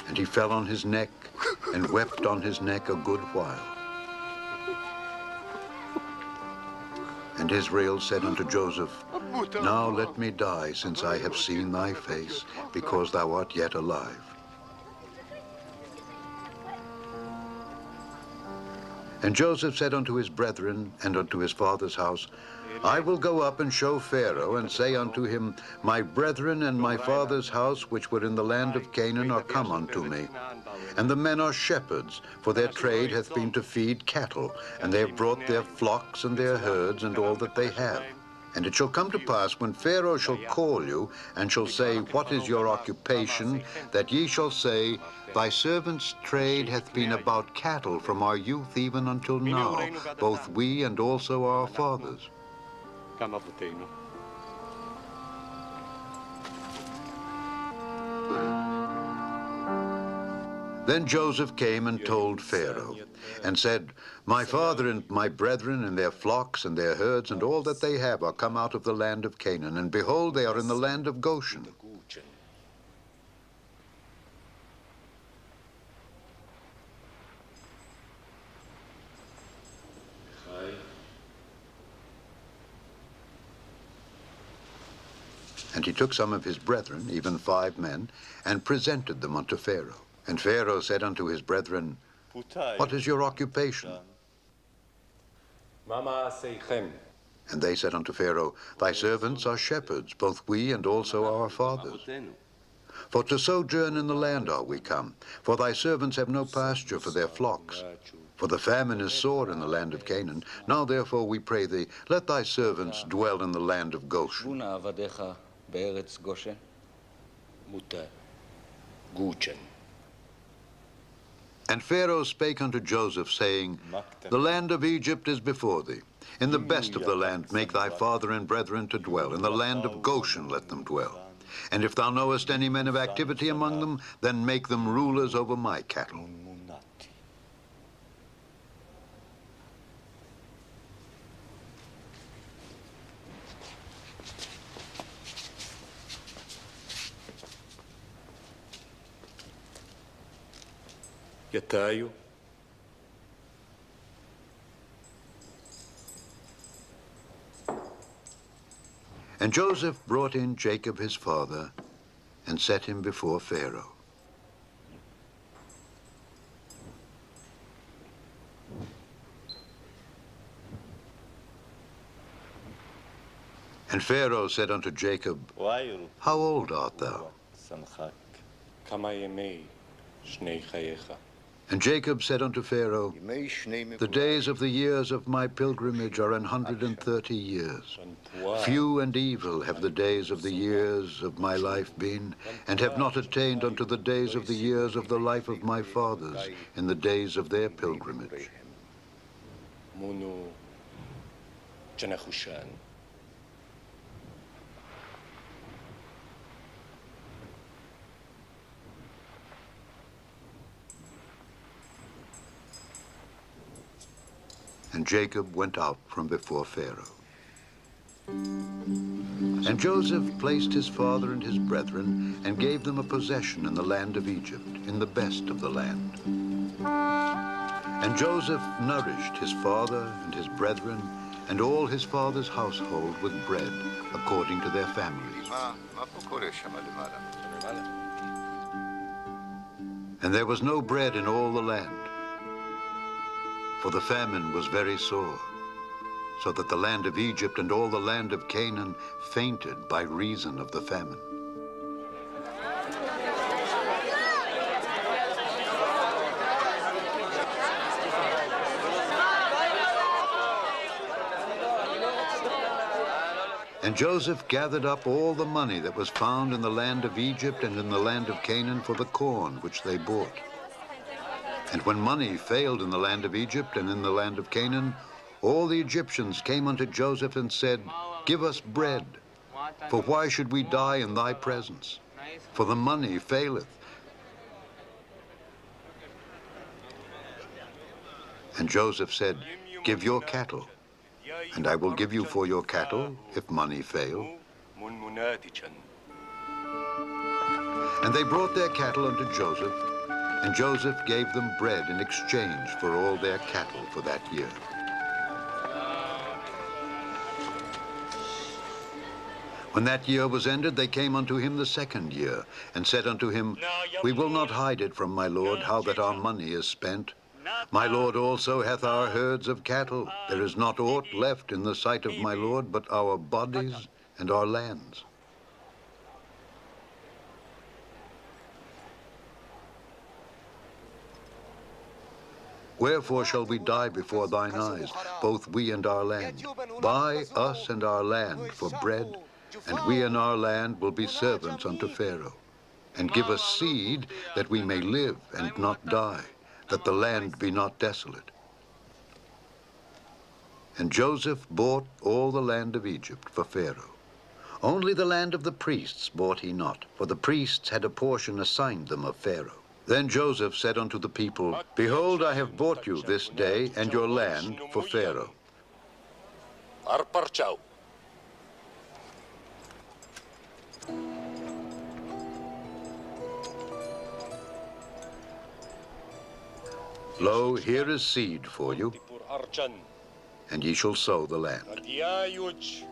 And he fell on his neck and wept on his neck a good while. And Israel said unto Joseph, Now let me die, since I have seen thy face, because thou art yet alive. And Joseph said unto his brethren and unto his father's house, I will go up and show Pharaoh, and say unto him, My brethren and my father's house, which were in the land of Canaan, are come unto me. And the men are shepherds, for their trade hath been to feed cattle, and they have brought their flocks and their herds and all that they have. And it shall come to pass, when Pharaoh shall call you, and shall say, What is your occupation? That ye shall say, Thy servant's trade hath been about cattle from our youth even until now, both we and also our fathers. Then Joseph came and told Pharaoh, and said, My father and my brethren and their flocks and their herds and all that they have are come out of the land of Canaan, and behold, they are in the land of Goshen. And he took some of his brethren, even 5 men, and presented them unto Pharaoh. And Pharaoh said unto his brethren, What is your occupation? And they said unto Pharaoh, Thy servants are shepherds, both we and also our fathers. For to sojourn in the land are we come, for thy servants have no pasture for their flocks. For the famine is sore in the land of Canaan. Now therefore we pray thee, let thy servants dwell in the land of Goshen. And Pharaoh spake unto Joseph, saying, The land of Egypt is before thee. In the best of the land make thy father and brethren to dwell. In the land of Goshen let them dwell. And if thou knowest any men of activity among them, then make them rulers over my cattle. Yatayu. And Joseph brought in Jacob his father, and set him before Pharaoh. And Pharaoh said unto Jacob, How old art thou? And Jacob said unto Pharaoh, the days of the years of my pilgrimage are 130 years. Few and evil have the days of the years of my life been, and have not attained unto the days of the years of the life of my fathers in the days of their pilgrimage. And Jacob went out from before Pharaoh. And Joseph placed his father and his brethren, and gave them a possession in the land of Egypt, in the best of the land. And Joseph nourished his father and his brethren, and all his father's household with bread, according to their families. And there was no bread in all the land, for the famine was very sore, so that the land of Egypt and all the land of Canaan fainted by reason of the famine. And Joseph gathered up all the money that was found in the land of Egypt and in the land of Canaan for the corn which they bought. And when money failed in the land of Egypt and in the land of Canaan, all the Egyptians came unto Joseph and said, give us bread, for why should we die in thy presence? For the money faileth. And Joseph said, give your cattle, and I will give you for your cattle if money fail. And they brought their cattle unto Joseph, and Joseph gave them bread in exchange for all their cattle for that year. When that year was ended, they came unto him the second year, and said unto him, we will not hide it from my lord, how that our money is spent. My lord also hath our herds of cattle. There is not aught left in the sight of my lord but our bodies and our lands. Wherefore shall we die before thine eyes, both we and our land? Buy us and our land for bread, and we and our land will be servants unto Pharaoh. And give us seed, that we may live and not die, that the land be not desolate. And Joseph bought all the land of Egypt for Pharaoh. Only the land of the priests bought he not, for the priests had a portion assigned them of Pharaoh. Then Joseph said unto the people, behold, I have bought you this day and your land for Pharaoh. Lo, here is seed for you, and ye shall sow the land.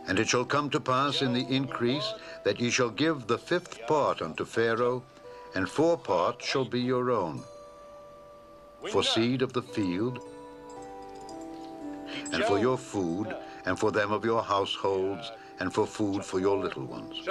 And it shall come to pass in the increase that ye shall give the 5th part unto Pharaoh, and 4 parts shall be your own, for seed of the field, and for your food, and for them of your households, and for food for your little ones.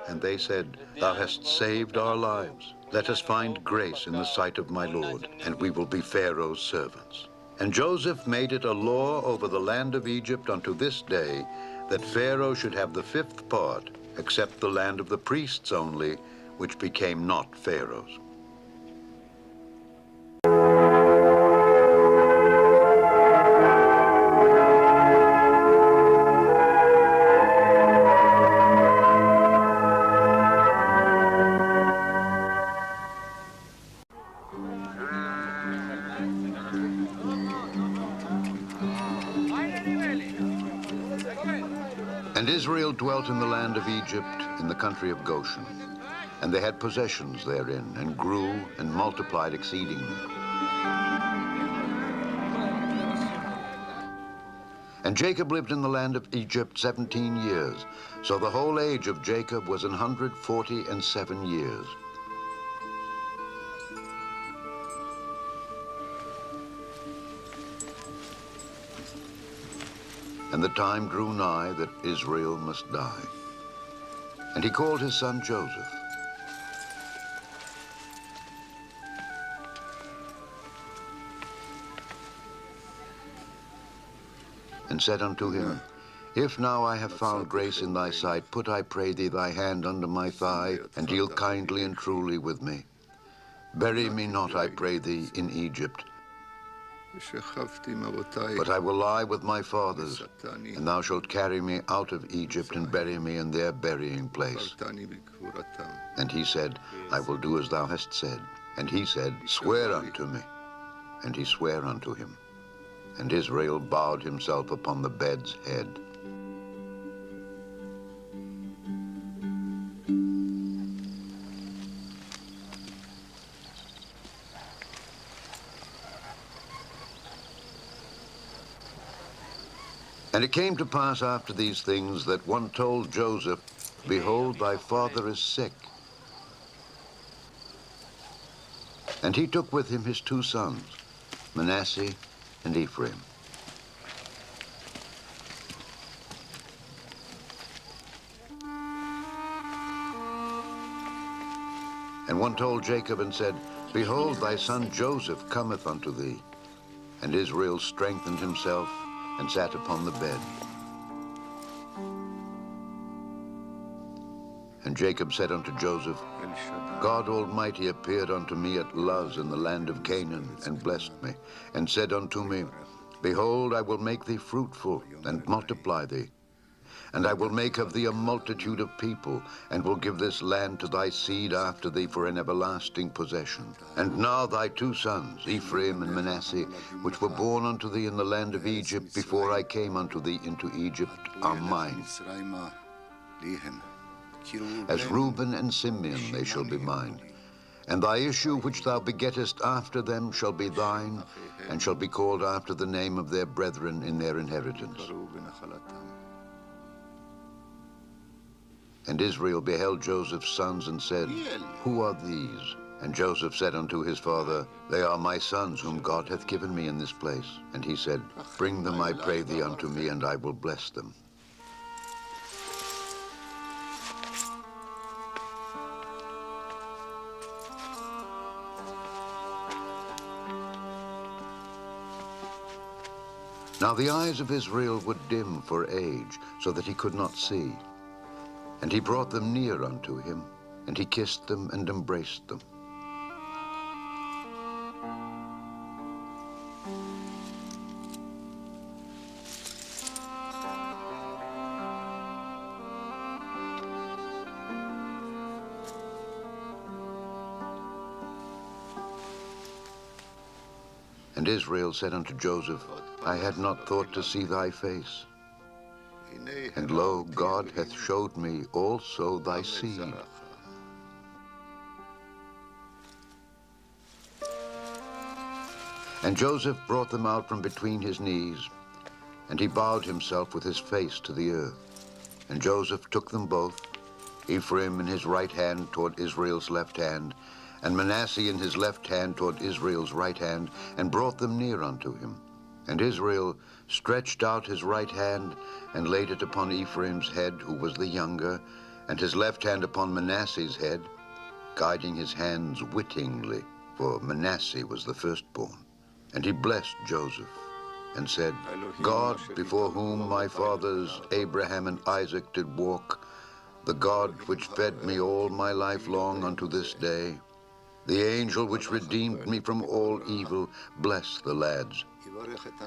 And they said, thou hast saved our lives. Let us find grace in the sight of my lord, and we will be Pharaoh's servants. And Joseph made it a law over the land of Egypt unto this day, that Pharaoh should have the 5th part, except the land of the priests only, which became not Pharaoh's. And Israel dwelt in the land of Egypt, in the country of Goshen. And they had possessions therein, and grew and multiplied exceedingly. And Jacob lived in the land of Egypt 17 years. So the whole age of Jacob was 147 years. And the time drew nigh that Israel must die. And he called his son Joseph. and said unto him, If now I have found grace in thy sight, put, I pray thee, thy hand under my thigh, and deal kindly and truly with me. Bury me not, I pray thee, in Egypt, but I will lie with my fathers, and thou shalt carry me out of Egypt and bury me in their burying place. And he said, I will do as thou hast said. And he said, Swear unto me. And he sware unto him. And Israel bowed himself upon the bed's head. And it came to pass after these things that one told Joseph, Behold, thy father is sick. And he took with him his 2 sons, Manasseh and Ephraim. And one told Jacob and said, Behold, thy son Joseph cometh unto thee. And Israel strengthened himself and sat upon the bed. And Jacob said unto Joseph, God Almighty appeared unto me at Luz in the land of Canaan, and blessed me, and said unto me, Behold, I will make thee fruitful, and multiply thee. And I will make of thee a multitude of people, and will give this land to thy seed after thee for an everlasting possession. And now thy 2 sons, Ephraim and Manasseh, which were born unto thee in the land of Egypt before I came unto thee into Egypt, are mine. As Reuben and Simeon they shall be mine. And thy issue which thou begettest after them shall be thine, and shall be called after the name of their brethren in their inheritance. And Israel beheld Joseph's sons and said, Who are these? And Joseph said unto his father, They are my sons whom God hath given me in this place. And he said, Bring them, I pray thee, unto me, and I will bless them. Now the eyes of Israel were dim for age, so that he could not see. And he brought them near unto him, and he kissed them and embraced them. And Israel said unto Joseph, I had not thought to see thy face. And lo, God hath showed me also thy seed. And Joseph brought them out from between his knees, and he bowed himself with his face to the earth. And Joseph took them both, Ephraim in his right hand toward Israel's left hand, and Manasseh in his left hand toward Israel's right hand, and brought them near unto him. And Israel stretched out his right hand, and laid it upon Ephraim's head, who was the younger, and his left hand upon Manasseh's head, guiding his hands wittingly, for Manasseh was the firstborn. And he blessed Joseph, and said, God, before whom my fathers Abraham and Isaac did walk, the God which fed me all my life long unto this day, the angel which redeemed me from all evil, bless the lads.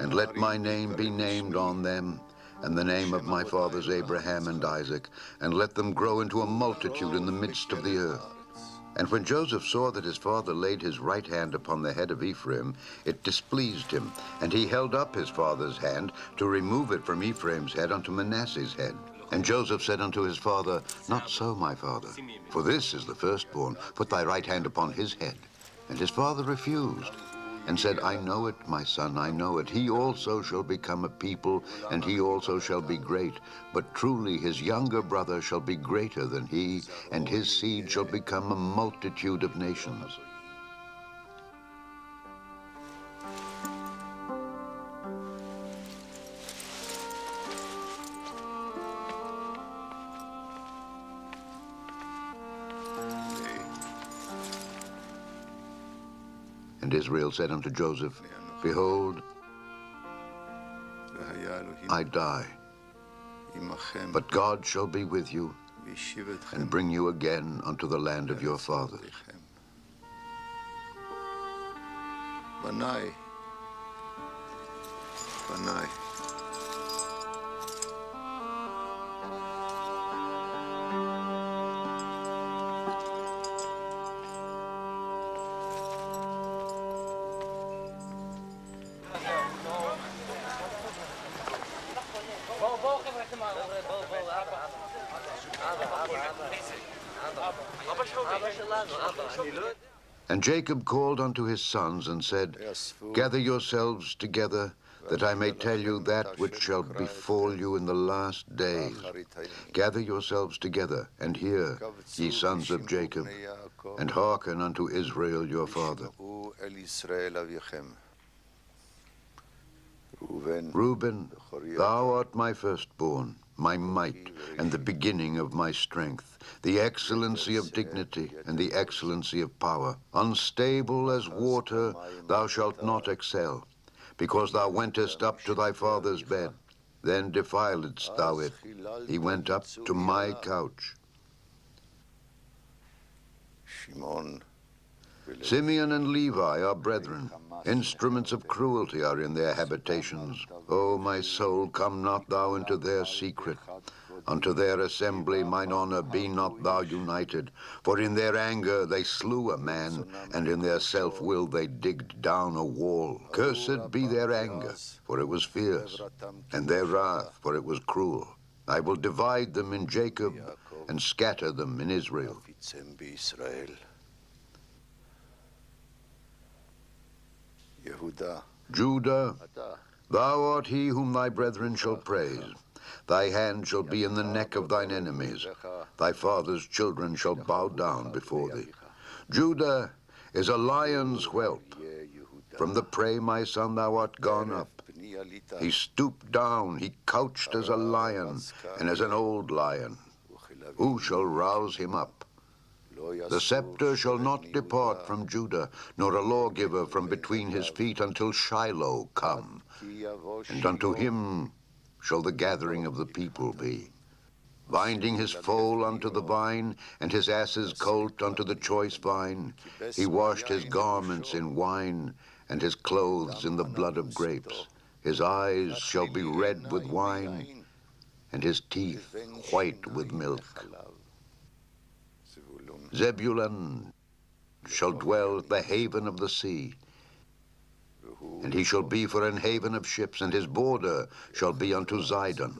And let my name be named on them, and the name of my fathers Abraham and Isaac, and let them grow into a multitude in the midst of the earth. And when Joseph saw that his father laid his right hand upon the head of Ephraim, it displeased him, and he held up his father's hand to remove it from Ephraim's head unto Manasseh's head. And Joseph said unto his father, Not so, my father, for this is the firstborn. Put thy right hand upon his head. And his father refused, and said, I know it, my son, I know it. He also shall become a people, and he also shall be great. But truly his younger brother shall be greater than he, and his seed shall become a multitude of nations. And Israel said unto Joseph, Behold, I die. But God shall be with you and bring you again unto the land of your fathers. Banai. And Jacob called unto his sons and said, Gather yourselves together, that I may tell you that which shall befall you in the last days. Gather yourselves together, and hear, ye sons of Jacob, and hearken unto Israel your father. Reuben, thou art my firstborn, my might, and the beginning of my strength, the excellency of dignity, and the excellency of power. Unstable as water, thou shalt not excel, because thou wentest up to thy father's bed. Then defiledst thou it. He went up to my couch. Simeon and Levi are brethren. Instruments of cruelty are in their habitations. O my soul, come not thou into their secret. Unto their assembly, mine honor, be not thou united. For in their anger they slew a man, and in their self-will they digged down a wall. Cursed be their anger, for it was fierce, and their wrath, for it was cruel. I will divide them in Jacob, and scatter them in Israel. Judah, thou art he whom thy brethren shall praise. Thy hand shall be in the neck of thine enemies. Thy father's children shall bow down before thee. Judah is a lion's whelp. From the prey, my son, thou art gone up. He stooped down, he couched as a lion, and as an old lion. Who shall rouse him up? The scepter shall not depart from Judah, nor a lawgiver from between his feet until Shiloh come. And unto him shall the gathering of the people be. Binding his foal unto the vine, and his ass's colt unto the choice vine, he washed his garments in wine, and his clothes in the blood of grapes. His eyes shall be red with wine, and his teeth white with milk. Zebulun shall dwell at the haven of the sea, and he shall be for an haven of ships, and his border shall be unto Zidon.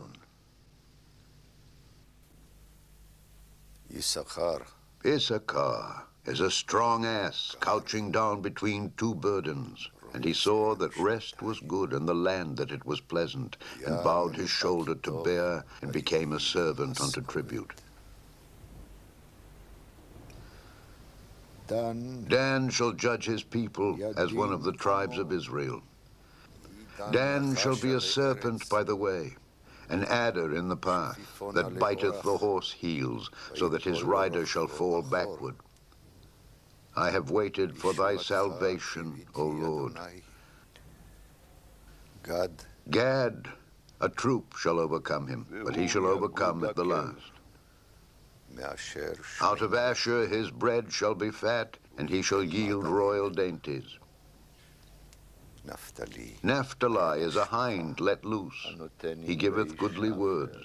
Issachar is a strong ass couching down between two burdens. And he saw that rest was good, and the land that it was pleasant, and bowed his shoulder to bear, and became a servant unto tribute. Dan shall judge his people as one of the tribes of Israel. Dan shall be a serpent by the way, an adder in the path, that biteth the horse heels, so that his rider shall fall backward. I have waited for thy salvation, O Lord. Gad, a troop shall overcome him, but he shall overcome at the last. Out of Asher his bread shall be fat, and he shall yield royal dainties. Naphtali is a hind let loose. He giveth goodly words.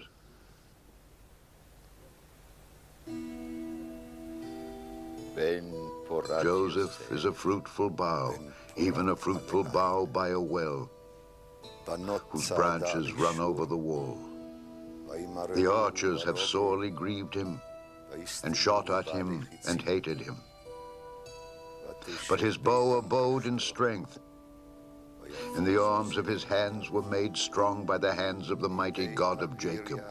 Joseph is a fruitful bough, even a fruitful bough by a well, whose branches run over the wall. The archers have sorely grieved him, and shot at him, and hated him. But his bow abode in strength, and the arms of his hands were made strong by the hands of the mighty God of Jacob.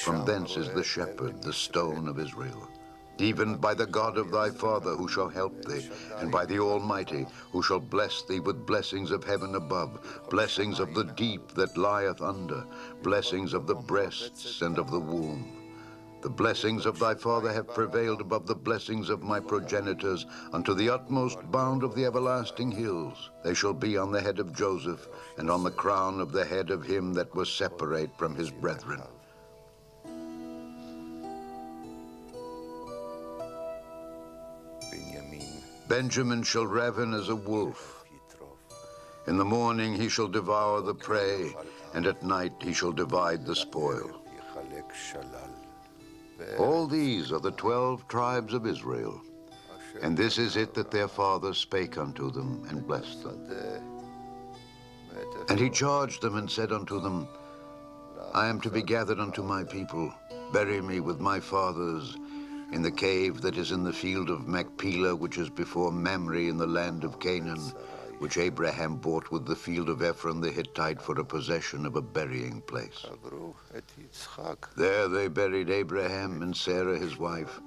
From thence is the shepherd, the stone of Israel. Even by the God of thy father, who shall help thee, and by the Almighty, who shall bless thee with blessings of heaven above, blessings of the deep that lieth under, blessings of the breasts and of the womb. The blessings of thy father have prevailed above the blessings of my progenitors unto the utmost bound of the everlasting hills. They shall be on the head of Joseph and on the crown of the head of him that was separate from his brethren. Benjamin shall raven as a wolf. In the morning he shall devour the prey, and at night he shall divide the spoil. All these are the 12 tribes of Israel, and this is it that their father spake unto them and blessed them. And he charged them and said unto them, I am to be gathered unto my people. Bury me with my fathers in the cave that is in the field of Machpelah, which is before Mamre in the land of Canaan, which Abraham bought with the field of Ephron the Hittite for a possession of a burying place. There they buried Abraham and Sarah his wife.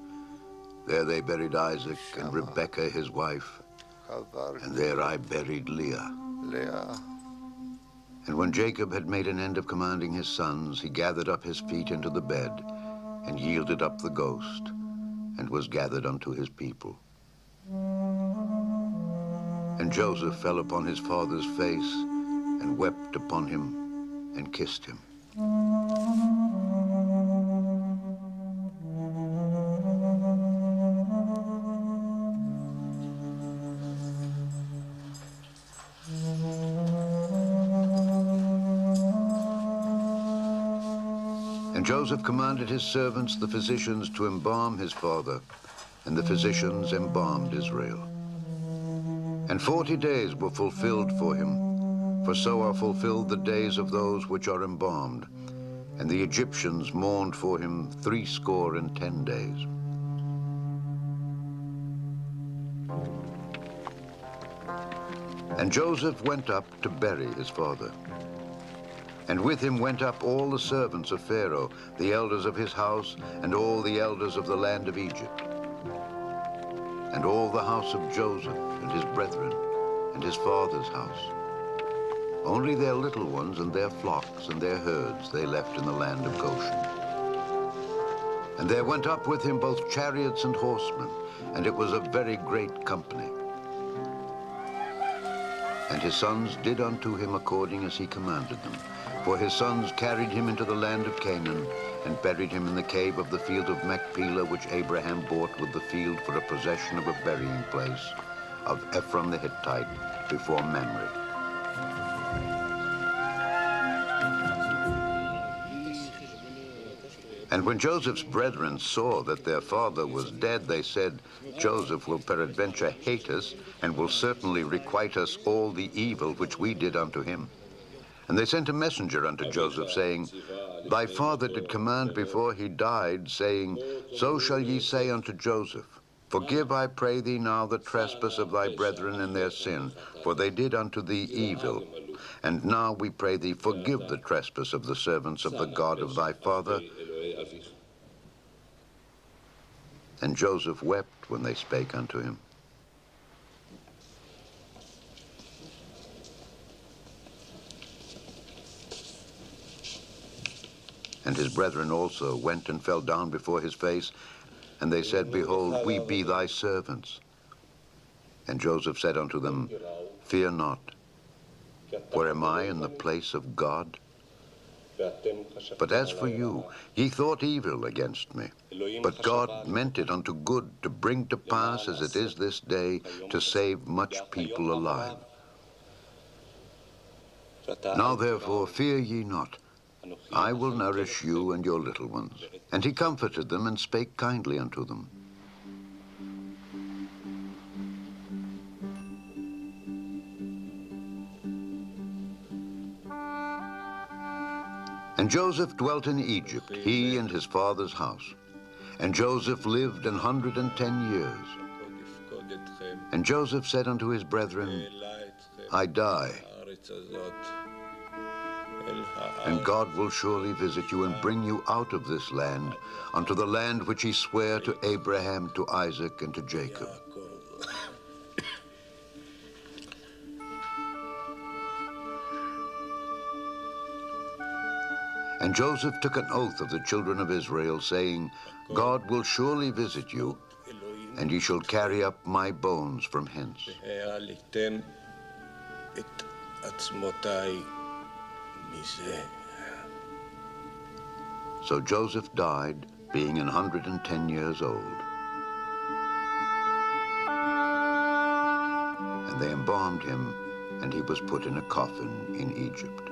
There they buried Isaac and Rebekah his wife. And there I buried Leah. And when Jacob had made an end of commanding his sons, he gathered up his feet into the bed, and yielded up the ghost, and was gathered unto his people. And Joseph fell upon his father's face, and wept upon him, and kissed him. And Joseph commanded his servants, the physicians, to embalm his father, and the physicians embalmed Israel. And 40 days were fulfilled for him, for so are fulfilled the days of those which are embalmed. And the Egyptians mourned for him 70 days. And Joseph went up to bury his father. And with him went up all the servants of Pharaoh, the elders of his house, and all the elders of the land of Egypt, and all the house of Joseph, and his brethren, and his father's house. Only their little ones and their flocks and their herds they left in the land of Goshen. And there went up with him both chariots and horsemen, and it was a very great company. And his sons did unto him according as he commanded them. For his sons carried him into the land of Canaan, and buried him in the cave of the field of Machpelah, which Abraham bought with the field for a possession of a burying place of Ephron the Hittite before Mamre. And when Joseph's brethren saw that their father was dead, they said, Joseph will peradventure hate us, and will certainly requite us all the evil which we did unto him. And they sent a messenger unto Joseph, saying, Thy father did command before he died, saying, So shall ye say unto Joseph, Forgive, I pray thee now, the trespass of thy brethren and their sin, for they did unto thee evil. And now we pray thee, forgive the trespass of the servants of the God of thy father. And Joseph wept when they spake unto him. And his brethren also went and fell down before his face, and they said, Behold, we be thy servants. And Joseph said unto them, Fear not, for am I in the place of God? But as for you, ye thought evil against me, but God meant it unto good, to bring to pass, as it is this day, to save much people alive. Now therefore fear ye not, I will nourish you and your little ones. And he comforted them and spake kindly unto them. And Joseph dwelt in Egypt, he and his father's house. And Joseph lived 110 years. And Joseph said unto his brethren, I die, and God will surely visit you and bring you out of this land unto the land which he sware to Abraham, to Isaac, and to Jacob. And Joseph took an oath of the children of Israel, saying, God will surely visit you, and ye shall carry up my bones from hence. So Joseph died, being 110 years old. And they embalmed him, and he was put in a coffin in Egypt.